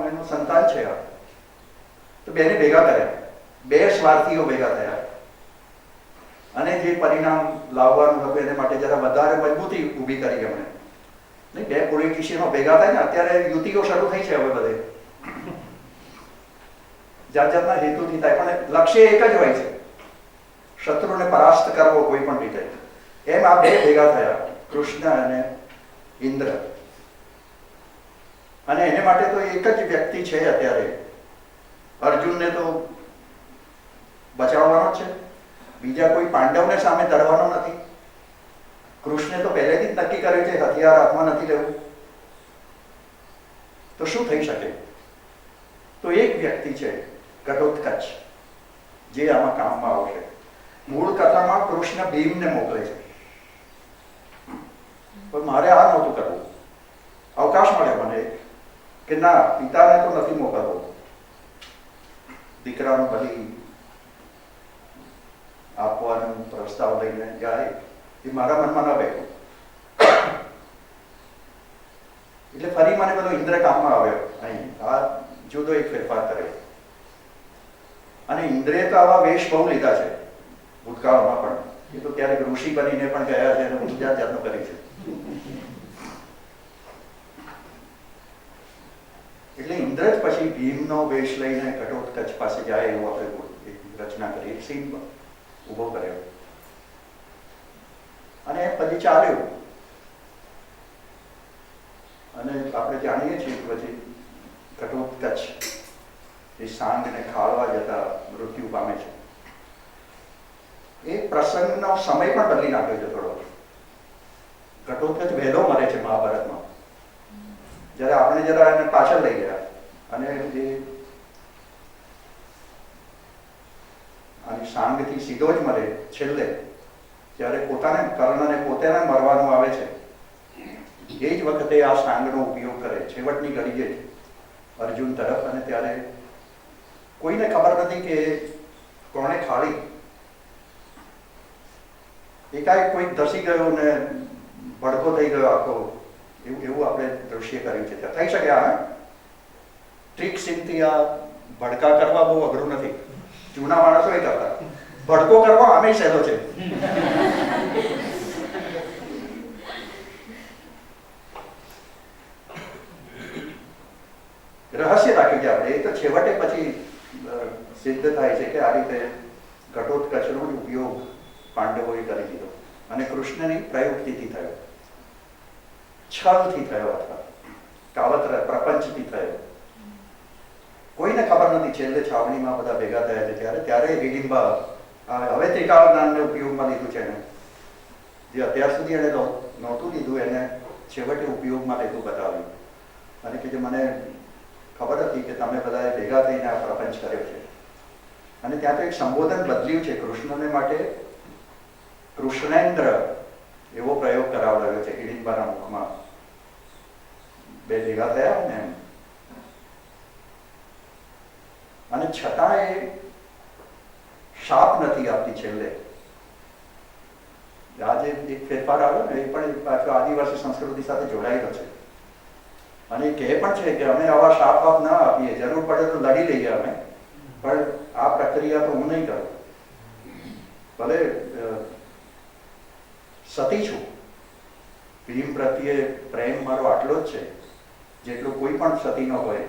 એનો સંતાન છે. તો બેને ભેગા કર્યા, બે સ્વાર્થીઓ ભેગા થયા, અને જે પરિણામ લાવવાનું હતું એને માટે જરા વધારે મજબૂતી ઊભી કરી એમણે. નહીં, બે પોલિટિશિયનો ભેગા થાય ને, અત્યારે યુતિઓ શરૂ થઈ છે હવે બધે, જાત જાતના હેતુથી થાય, પણ લક્ષ્ય એક જ હોય છે, શત્રુને પરાસ્ત કરવો કોઈ પણ રીતે. એમ આ બે ભેગા થયા, કૃષ્ણ અને ઇન્દ્ર. અને એને માટે તો એક જ વ્યક્તિ છે અત્યારે, અર્જુનને તો બચાવવાનો જ છે, બીજા કોઈ પાંડવને સામે લડવાનો નથી. કૃષ્ણે તો પહેલેથી જ નક્કી કર્યું છે હથિયાર હાથમાં નથી લેવું. તો શું થઈ શકે? તો એક વ્યક્તિ છે ઘટોત્કચ, જે આમાં કામમાં આવશે. મૂળ કથામાં કૃષ્ણ ભીમને મોકલે છે, પણ મારે આ નહોતું કરવું. અવકાશ મળ્યો મને કે ના, પિતાને તો નથી મોકલવો. દીકરાનું બલી આપવાનો પ્રસ્તાવ લઈને જાય એ મારા મનમાં ન બેઠું. એટલે ફરી મને બધો ઇન્દ્ર કામમાં આવ્યો. અહીં આ જુદો એક ફેરફાર કર્યો. અને ઇન્દ્રે તો આવા વેશ બહુ લીધા છે ભૂતકાળમાં પણ. એ તો ક્યારેક ઋષિ બનીને પણ ગયા છે અને બધું જાત જાતનું કરી છે. એટલે ઇન્દ્ર જ પછી ભીમનો વેશ લઈને ઘટોત્કચ પાસે જાય એવું આપણે રચના કરી, એક સીન ઉભો કર્યો. અને પછી ચાલ્યું. અને આપણે જાણીએ છીએ કે પછી ઘટોત્કચ એ સાંગને ખાળવા જતા મૃત્યુ પામે છે. એ પ્રસંગનો સમય પણ બદલી નાખ્યો છે થોડો. ઘટોત્કચ વહેલો મરે છે મહાભારતમાં, જ્યારે આપણે જરા એને પાછળ લઈ ગયા. અને એ સાંગથી સીધો જ મરે છેલ્લે, જ્યારે કર્ણને પોતાને મરવાનું આવે છે. એ જ વખતે આ સાંગનો ઉપયોગ કરે છેવટની ઘડીએ જ અર્જુન તરફ. અને ત્યારે કોઈને ખબર નથી કે કોણે ખાળી. એકાએક કોઈ ધસી ગયો ને ભડકો થઈ ગયો આખો, એવું આપણે દ્રશ્ય કર્યું છે. થઈ શકે આ ટ્રીક સીનથી આ ભડકા કરવા બહુ અઘરું નથી. જૂના માણસો એ કરતા, ભડકો કરવા આમે સહેલો છે. રહસ્ય રાખ્યું છે આપણે. એ તો છેવટે પછી સિદ્ધ થાય છે કે આ રીતે ઘટોત્કચનો ઉપયોગ પાંડવોએ કરી દીધો અને કૃષ્ણની પ્રયુક્તિથી થયો. છલથી થયો અથવા કાવતરા પ્રપંચથી થયો. કોઈને ખબર નથી. છેલ્લે છાવણીમાં બધા ભેગા થયા છે ત્યારે હિડિંબા હવે ત્રિકાળ જ્ઞાનને ઉપયોગમાં લીધું છે એને. જે અત્યાર સુધી એને નહોતું લીધું એને છેવટે ઉપયોગમાં લીધું બતાવ્યું. અને કે જે મને ખબર હતી કે તમે બધાએ ભેગા થઈને આ પ્રપંચ કર્યો છે. અને ત્યાં તો એક સંબોધન બદલ્યું છે કૃષ્ણને માટે. કૃષ્ણેન્દ્ર એવો પ્રયોગ કરાવડાવ્યો છે હિડિંબાના મુખમાં. બે ભેગા થયા ને એમ. અને છતાં એ શાપ નથી આપતી છેલ્લે. આજે એક ફેરફાર આવ્યો ને એ પણ પાછો આદિવાસી સંસ્કૃતિ સાથે જોડાયેલો છે. અને એ કહે પણ છે કે અમે આવા શાપ બાપ ના આપીએ, જરૂર પડે તો લડી લઈએ અમે, પણ આ પ્રક્રિયા તો હું નહીં કરું. ભલે સતી છું, ભીમ પ્રત્યે પ્રેમ મારો આટલો જ છે જેટલો કોઈ પણ સતીનો હોય.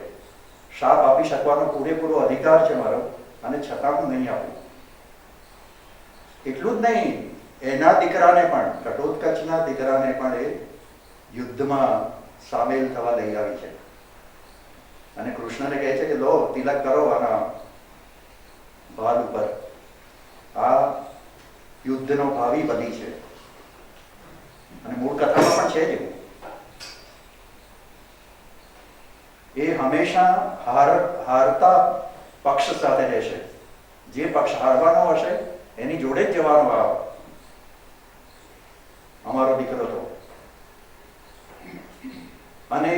શાપ આપી શકવાનો પૂરેપૂરો અધિકાર છે મારો, અને છતાં હું નહીં આપું. એટલું જ નહીં, એના દીકરાને પણ, ઘટોત્કચના દીકરાને પણ એ યુદ્ધમાં સામેલ થવા લઈ આવી છે. અને કૃષ્ણને કહે છે કે લો તિલક કરો આના ભાલ ઉપર. આ યુદ્ધનો ભાવિ બલી છે. અને મૂળ કથામાં પણ છે જ એવું. એ હંમેશા હારતા પક્ષ સાથે રહેશે. જે પક્ષ હારવાનો હશે એની જોડે જ જવાનો આવે. અમારો દીકરો તો. અને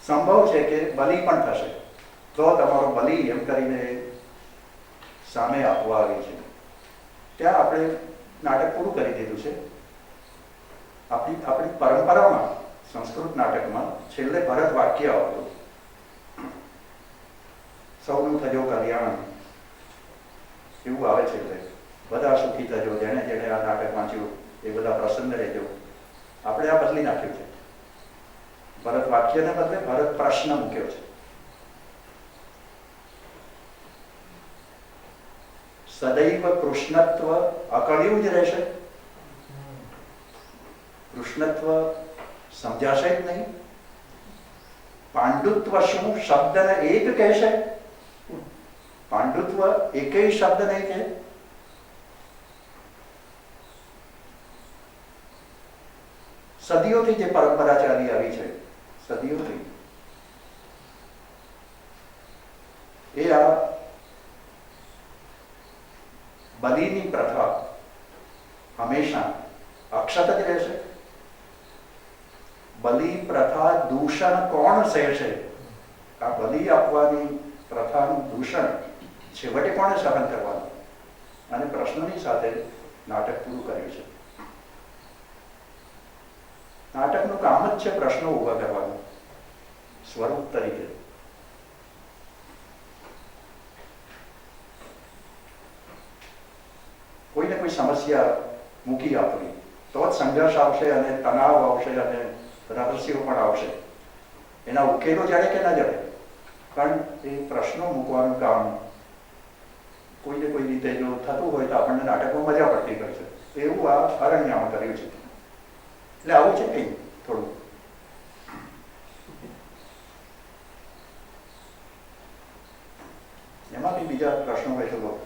સંભવ છે કે બલિ પણ થશે, તો તમારો બલિ એમ કરીને સામે આપવા આવી છે. ત્યાં આપણે નાટક પૂરું કરી દીધું છે. આપણી પરંપરામાં, સંસ્કૃત નાટકમાં છેલ્લે ભરત વાક્ય આવતું, સૌનું થજો કલ્યાણ, એવું આવે છેલ્લે. બધા સુખી થજો, જેને જેને આ નાટક વાંચ્યું એ બધા પ્રસન્ન રહેજો. આપણે આ બદલી નાખ્યું છે. ભરત વાક્યને બદલે ભરત પ્રશ્ન મૂક્યો છે. સદૈવ કૃષ્ણત્વ અકળ્યું જ રહેશે. કૃષ્ણત્વ સમજાશે જ નહીં. પાંડુત્વ શું શબ્દને એક કહેશે? પાંડુત્વ એકેય શબ્દ નહીં કહે. સદીઓથી જે પરંપરા ચાલી આવી છે, સદીઓથી, એ આ બલિની પ્રથા હંમેશા અક્ષત જ રહેશે. બલિ પ્રથા દૂષણ કોણ સહેશે? આ બલિ આપવાની પ્રથાનું દૂષણ છેવટે કોણે સહન કરવાનું? અને પ્રશ્નોની સાથે નાટક પૂરું કર્યું છે. નાટકનું કામ જ છે પ્રશ્નો ઉભા કરવાનું સ્વરૂપ તરીકે. કોઈને કોઈ સમસ્યા મૂકી આપવી તો જ સંઘર્ષ આવશે, અને તણાવ આવશે, અને રહસ્યો પણ આવશે. એના ઉકેલો જડે કે ના જડે, પણ એ પ્રશ્નો મૂકવાનું કામ કોઈને કોઈ રીતે જો થતું હોય તો આપણને નાટકમાં મજા પડતી હોય છે. એવું આ અરણ્યમાં કર્યું છે. એટલે આવું છે કંઈ થોડું. એમાં બી બીજા પ્રશ્નો હોય તો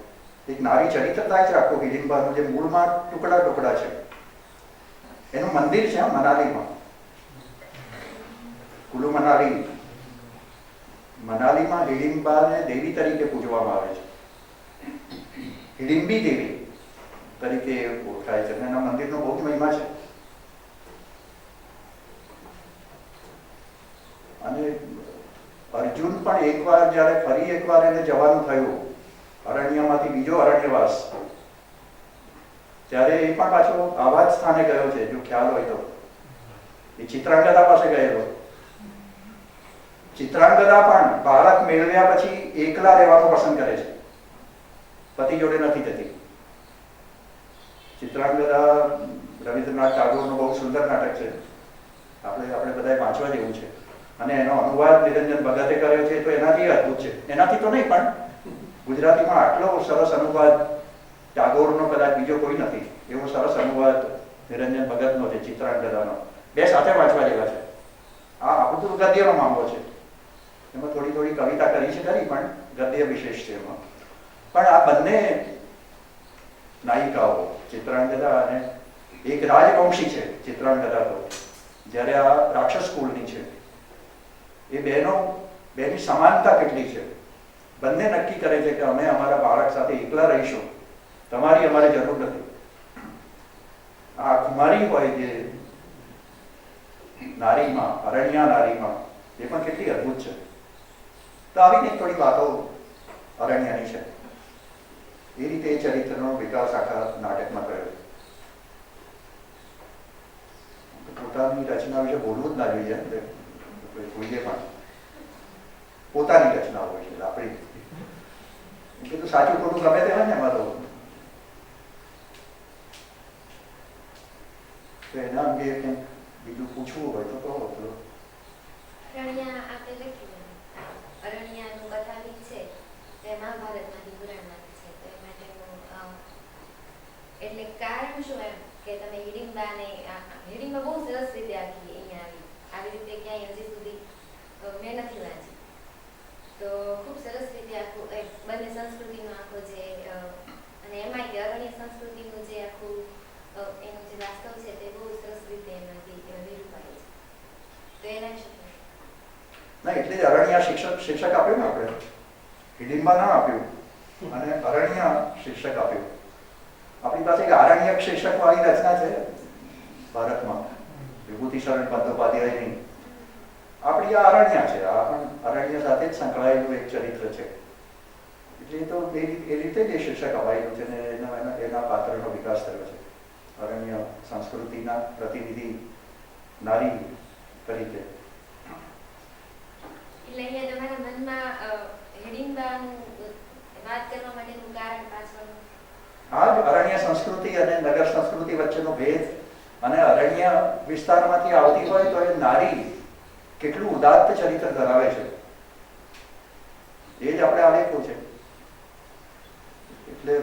એક નારી ચરિત્ર થાય છે આખું હિડિંબાનું, જે મૂળમાં ટુકડા ટુકડા છે. એનું મંદિર છે મનાલીમાં, કુલુ મનાલી. મનાલીમાં હિડિંબાને દેવી તરીકે પૂજવામાં આવે છે. હિડિંબી દેવી તરીકે ઓળખાય છે. એના મંદિરનો બહુ જ મહિમા છે. અને અર્જુન પણ એકવાર જ્યારે ફરી એકવાર એને જવાનું થયું અરણ્યમાંથી બીજો અરણ્યવાસ, ત્યારે એ પણ પાછો આવા જ સ્થાને ગયો છે. જો ખ્યાલ હોય તો એ ચિત્રાંગદા પાસે ગયેલો. ચિત્રાંગદા પણ બાળક મેળવ્યા પછી એકલા રહેવાનું પસંદ કરે છે, પતિ જોડે નથી જતી. ચિત્રાંગદા રવિન્દ્રનાથ ટાગોરનું બહુ સુંદર નાટક છે. આપણે બધાએ વાંચવા જેવું છે. અને એનો અનુવાદ નિરંજન ભગતે કર્યો છે, તો એનાથી અદભુત છે. એનાથી તો નહીં, પણ ગુજરાતીમાં આટલો સરસ અનુવાદ ટાગોરનો કદાચ બીજો કોઈ નથી. એવો સરસ અનુવાદ નિરંજન ભગતનો છે ચિત્રાંગદાનો. બે સાથે વાંચવા જેવા છે. આપણું તો ગદ્યનો મામલો છે, એમાં થોડી થોડી કવિતા કરી છે ખરી, પણ ગદ્ય વિશેષ છે એમાં. પણ આ બંને નાયિકાઓ ચિત્રાંગદા અને એક રાજવંશી છે ચિત્રાંગદા, તો જ્યારે આ રાક્ષસ કુળની છે. એ બેની સમાનતા કેટલી છે. બંને નક્કી કરે છે કે અમે અમારા બાળક સાથે એકલા રહીશું, તમારી અમારે જરૂર નથી. આ કુમારી હોય જે નારીમાં, અરણ્યા નારીમાં, એ પણ કેટલી અદ્ભુત છે. તો આવી કંઈક થોડી વાતો અરણ્યની છે. એ રીતે એ ચરિત્રનો વિકાસ આખા નાટકમાં કર્યો. પોતાની રચના વિશે બોલવું જ ના જોઈએ, જોઈએ પણ પોતાની રચના હોય છે આપણી. કીધું સાચું ખોટું ગમે તે હોય ને એમાં તો એના અંગે કંઈક બીજું પૂછવું હોય તો કહો. તો અરણ્યા આપણે લખ્યું, અરણ્યાનું કથાનક છે તે મહાભારતમાંથી પુરાણમાંથી છે. તો એ માટેનું એટલે કારણ શું એમ કે તમે હિડિંબા બહુ સરસ રીતે આખી અહીંયા આવી રીતે ક્યાંય હજી સુધી મેં નથી વાંચી. તો ખૂબ સરસ રીતે આખું બંને સંસ્કૃતિનો આખો જે અને એમાં કે અરણ્ય સંસ્કૃતિનું જે આખું એનું જે વાસ્તવ છે તે બહુ સરસ રીતે એમાંથી નિરૂપાય છે. તો એના શું ના, એટલે જ અરણ્ય શિક્ષક આપ્યું ને આપણે, હિડિંબા ના આપ્યું અને અરણ્ય શિક્ષક આપ્યું. આપણી પાસે એક આરણ્યક શિક્ષક વાળી રચના છે ભારતમાં, વિભૂતિશરણ બંદોપાધ્યાયની. આપણી આ અરણ્ય છે, આ પણ અરણ્ય સાથે જ સંકળાયેલું એક ચરિત્ર છે. એટલે તો એ રીતે જ એ શિક્ષક અપાયેલું છે ને એના પાત્રનો વિકાસ થયો છે. અરણ્ય સંસ્કૃતિના પ્રતિનિધિ નારી તરીકે. એટલે અહીંયા તમારા મનમાં હિડિંબાનું વાત કરવા માટેનું કારણ પાછળનું આ જ અરણ્ય સંસ્કૃતિ અને નગર સંસ્કૃતિ વચ્ચેનો ભેદ, અને અરણ્ય વિસ્તારમાંથી આવતી હોય તો એ નારી કેટલું ઉદાત્ત ચરિત્ર ધરાવે છે, એ જ આપણે આલેખ્યું છે. એટલે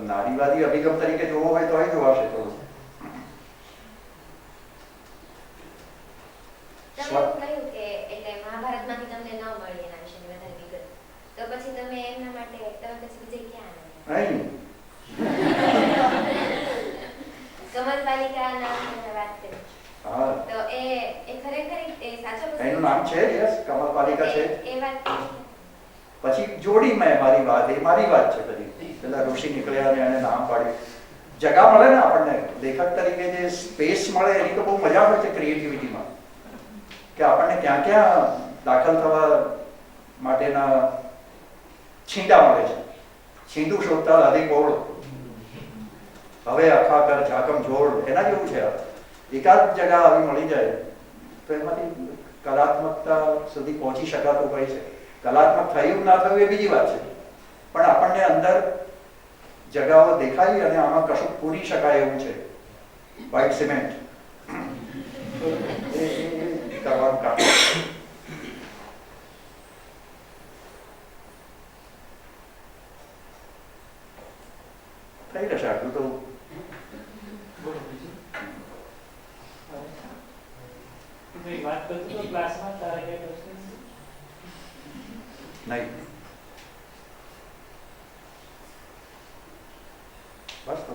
નારીવાદી અભિગમ તરીકે જોવો હોય તો એ જોવાશે થોડું. તમે એવું કહ્યું કે એટલે મહાભારતમાંથી તમને ન મળી એના વિશેની વધારે વિગત, તો પછી તમે એમના માટે તમે પછી બીજે ક્યાં અહીં કમલબાલિકાના વાત કરી. હા, તો એ ખરેખર એ સાચો એનું નામ છે, યસ, કમલપાલિકા છે. એ વાત પછી જોડી મેં મારી વાત, એ મારી વાત છે. પછી પેલા ઋષિ નીકળ્યા ને એને નામ પાડ્યું. જગા મળે ને આપણને લેખક તરીકે, જે સ્પેસ મળે એની તો બહુ મજા હોય છે ક્રિએટિવિટીમાં, કે આપણને ક્યાં ક્યાં દાખલ થવા માટેના છીંડા મળે છે. છીંડું શોધતા અધિક બોળ, હવે અખા કર ઝાકમ જોડ, એના જેવું છે. એકાદ જગા આવી મળી જાય તો એમાંથી કલાત્મકતા સુધી પહોંચી શકાતું હોય છે. કલાત્મક થયું ના થયું એ બીજી વાત છે, પણ આપણને અંદર જગાઓ દેખાય અને આમાં કશું પૂરી શકાય એવું છે. વ્હાઇટ સિમેન્ટ એ કરવાનું કામ. થઈ જશે આટલું તો. વાત કરતો તો ક્લાસમાં તારા કઈ ક્વેશ્ચન નહીં, બસ તો